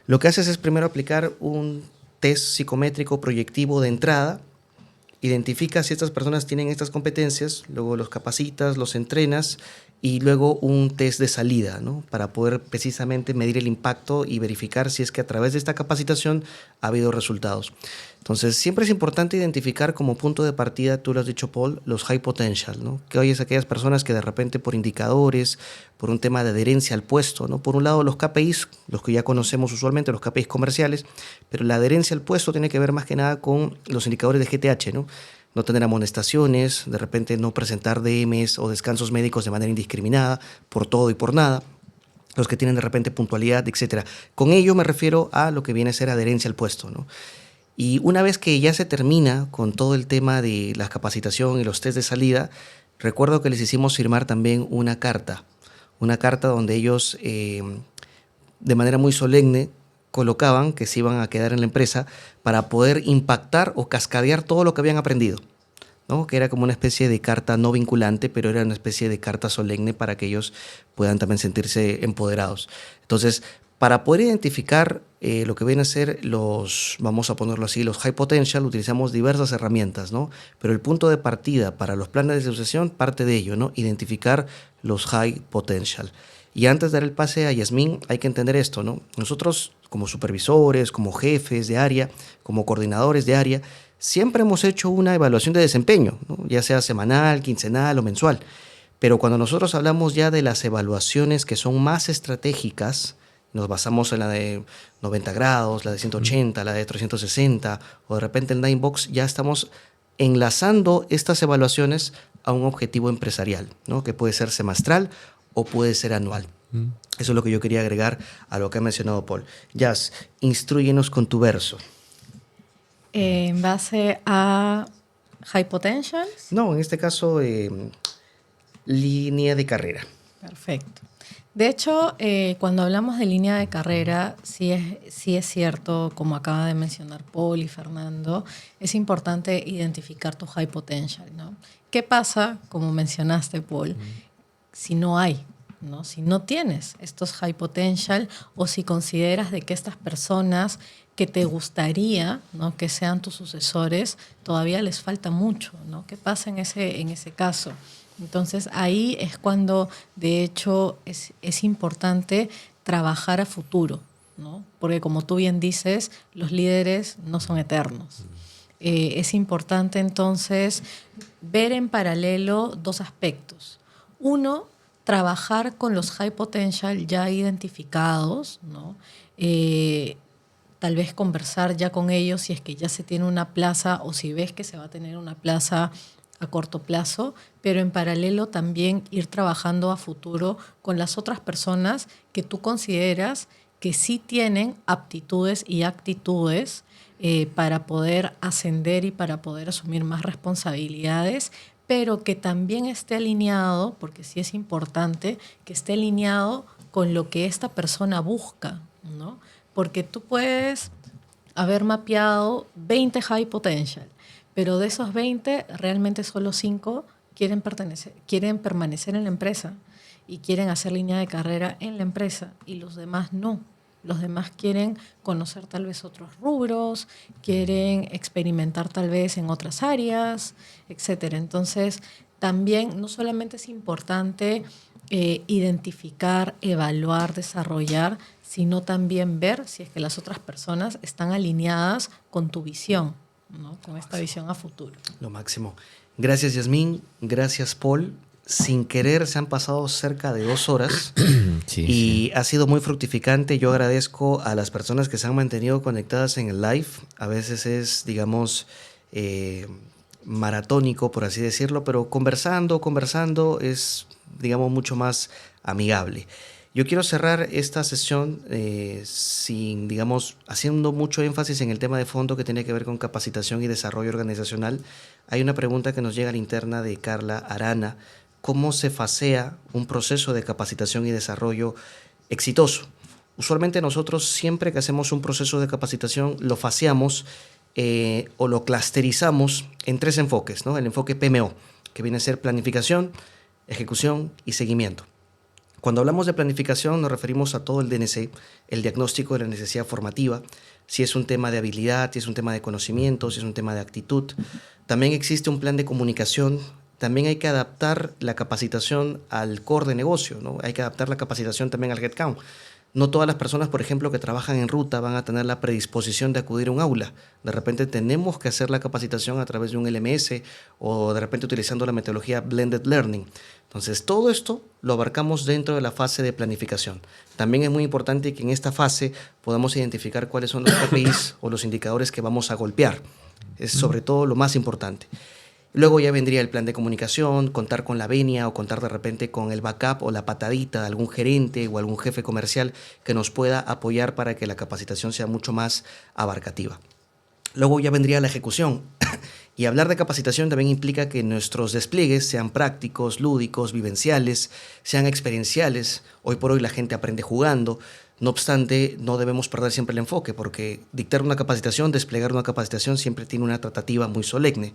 Lo que haces es primero aplicar un test psicométrico proyectivo de entrada, identificas si estas personas tienen estas competencias, luego los capacitas, los entrenas y luego un test de salida, ¿no? Para poder precisamente medir el impacto y verificar si es que a través de esta capacitación ha habido resultados. Entonces, siempre es importante identificar como punto de partida, tú lo has dicho, Paul, los high potential, ¿no? Que hoy es aquellas personas que de repente por indicadores, por un tema de adherencia al puesto, ¿no? Por un lado los KPIs, los que ya conocemos usualmente, los KPIs comerciales, pero la adherencia al puesto tiene que ver más que nada con los indicadores de GTH, ¿no? No tener amonestaciones, de repente no presentar DMs o descansos médicos de manera indiscriminada, por todo y por nada. Los que tienen de repente puntualidad, etc. Con ello me refiero a lo que viene a ser adherencia al puesto, ¿no? Y una vez que ya se termina con todo el tema de la capacitación y los test de salida, recuerdo que les hicimos firmar también una carta donde ellos de manera muy solemne colocaban que se iban a quedar en la empresa para poder impactar o cascadear todo lo que habían aprendido, ¿no? Que era como una especie de carta no vinculante, pero era una especie de carta solemne para que ellos puedan también sentirse empoderados. Entonces, para poder identificar lo que vienen a ser los, vamos a ponerlo así, los high potential, utilizamos diversas herramientas, ¿no? Pero el punto de partida para los planes de sucesión parte de ello, ¿no? Identificar los high potential. Y antes de dar el pase a Yasmín, hay que entender esto, ¿no? Nosotros, como supervisores, como jefes de área, como coordinadores de área, siempre hemos hecho una evaluación de desempeño, ¿no? Ya sea semanal, quincenal o mensual. Pero cuando nosotros hablamos ya de las evaluaciones que son más estratégicas, nos basamos en la de 90 grados, la de 180, la de 360, o de repente el Ninebox, ya estamos enlazando estas evaluaciones a un objetivo empresarial, ¿no? Que puede ser semestral o puede ser anual. Eso es lo que yo quería agregar a lo que ha mencionado Paul. Jazz, instrúyenos con tu verso. En base a High Potential. No, en este caso, línea de carrera. Perfecto. De hecho, cuando hablamos de línea de carrera, sí es cierto, como acaba de mencionar Paul y Fernando, es importante identificar tu high potential, ¿no? ¿Qué pasa, como mencionaste, Paul, si no hay, ¿no? Si no tienes estos high potential o si consideras de que estas personas que te gustaría, ¿no?, que sean tus sucesores, todavía les falta mucho, ¿no? ¿Qué pasa en ese caso? Entonces ahí es cuando de hecho es importante trabajar a futuro, ¿no? Porque como tú bien dices, los líderes no son eternos. Es importante entonces ver en paralelo dos aspectos. Uno, trabajar con los high potential ya identificados, ¿no? Tal vez conversar ya con ellos si es que ya se tiene una plaza o si ves que se va a tener una plaza a corto plazo, pero en paralelo también ir trabajando a futuro con las otras personas que tú consideras que sí tienen aptitudes y actitudes para poder ascender y para poder asumir más responsabilidades, pero que también esté alineado, porque sí es importante, que esté alineado con lo que esta persona busca, ¿no? Porque tú puedes haber mapeado 20 high potential, pero de esos 20, realmente solo 5 quieren permanecer en la empresa y quieren hacer línea de carrera en la empresa y los demás no. Los demás quieren conocer tal vez otros rubros, quieren experimentar tal vez en otras áreas, etc. Entonces, también no solamente es importante identificar, evaluar, desarrollar, sino también ver si es que las otras personas están alineadas con tu visión, ¿no? Con esta visión a futuro. Lo máximo. Gracias, Yasmín. Gracias, Paul. Sin querer se han pasado cerca de 2 horas y ha sido muy fructificante. Yo agradezco a las personas que se han mantenido conectadas en el live. A veces es, digamos, maratónico, por así decirlo, pero conversando es, digamos, mucho más amigable. Yo quiero cerrar esta sesión sin, digamos, haciendo mucho énfasis en el tema de fondo que tiene que ver con capacitación y desarrollo organizacional. Hay una pregunta que nos llega a la interna de Carla Arana. ¿Cómo se fasea un proceso de capacitación y desarrollo exitoso? Usualmente nosotros siempre que hacemos un proceso de capacitación lo faseamos o lo clusterizamos en 3 enfoques, ¿no? El enfoque PMO, que viene a ser planificación, ejecución y seguimiento. Cuando hablamos de planificación nos referimos a todo el DNC, el diagnóstico de la necesidad formativa, si es un tema de habilidad, si es un tema de conocimiento, si es un tema de actitud. También existe un plan de comunicación. También hay que adaptar la capacitación al core de negocio, ¿no? Hay que adaptar la capacitación también al headcount. No todas las personas, por ejemplo, que trabajan en ruta van a tener la predisposición de acudir a un aula. De repente tenemos que hacer la capacitación a través de un LMS o de repente utilizando la metodología Blended Learning. Entonces, todo esto lo abarcamos dentro de la fase de planificación. También es muy importante que en esta fase podamos identificar cuáles son los KPIs o los indicadores que vamos a golpear. Es sobre todo lo más importante. Luego ya vendría el plan de comunicación, contar con la venia o contar de repente con el backup o la patadita de algún gerente o algún jefe comercial que nos pueda apoyar para que la capacitación sea mucho más abarcativa. Luego ya vendría la ejecución. Y hablar de capacitación también implica que nuestros despliegues sean prácticos, lúdicos, vivenciales, sean experienciales. Hoy por hoy la gente aprende jugando. No obstante, no debemos perder siempre el enfoque porque dictar una capacitación, desplegar una capacitación siempre tiene una tratativa muy solemne.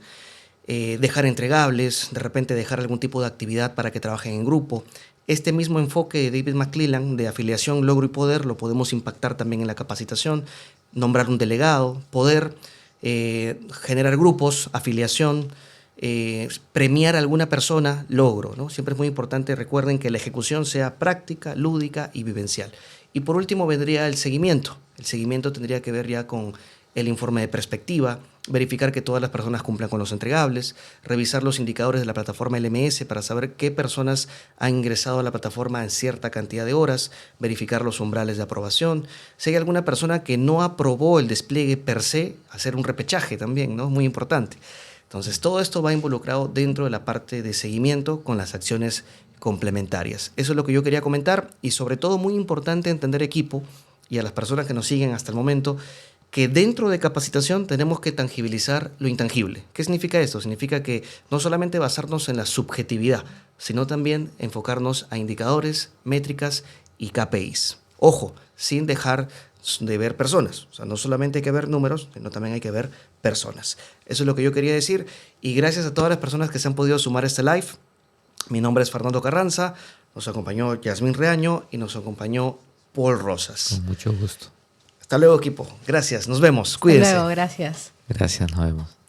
Dejar entregables, de repente dejar algún tipo de actividad para que trabajen en grupo. Este mismo enfoque de David McClelland de afiliación, logro y poder lo podemos impactar también en la capacitación, nombrar un delegado, poder generar grupos, afiliación, premiar a alguna persona, logro, ¿no? Siempre es muy importante, recuerden que la ejecución sea práctica, lúdica y vivencial. Y por último vendría el seguimiento. El seguimiento tendría que ver ya con el informe de perspectiva, verificar que todas las personas cumplan con los entregables, revisar los indicadores de la plataforma LMS para saber qué personas han ingresado a la plataforma en cierta cantidad de horas, verificar los umbrales de aprobación. Si hay alguna persona que no aprobó el despliegue per se, hacer un repechaje también, ¿no? Muy importante. Entonces, todo esto va involucrado dentro de la parte de seguimiento con las acciones complementarias. Eso es lo que yo quería comentar y sobre todo muy importante entender equipo y a las personas que nos siguen hasta el momento que dentro de capacitación tenemos que tangibilizar lo intangible. ¿Qué significa esto? Significa que no solamente basarnos en la subjetividad, sino también enfocarnos a indicadores, métricas y KPIs. Ojo, sin dejar de ver personas. O sea, no solamente hay que ver números, sino también hay que ver personas. Eso es lo que yo quería decir y gracias a todas las personas que se han podido sumar a este live. Mi nombre es Fernando Carranza, nos acompañó Yasmín Reaño y nos acompañó Paul Rosas. Con mucho gusto. Hasta luego, equipo. Gracias. Nos vemos. Cuídense. Hasta luego, gracias. Gracias, nos vemos.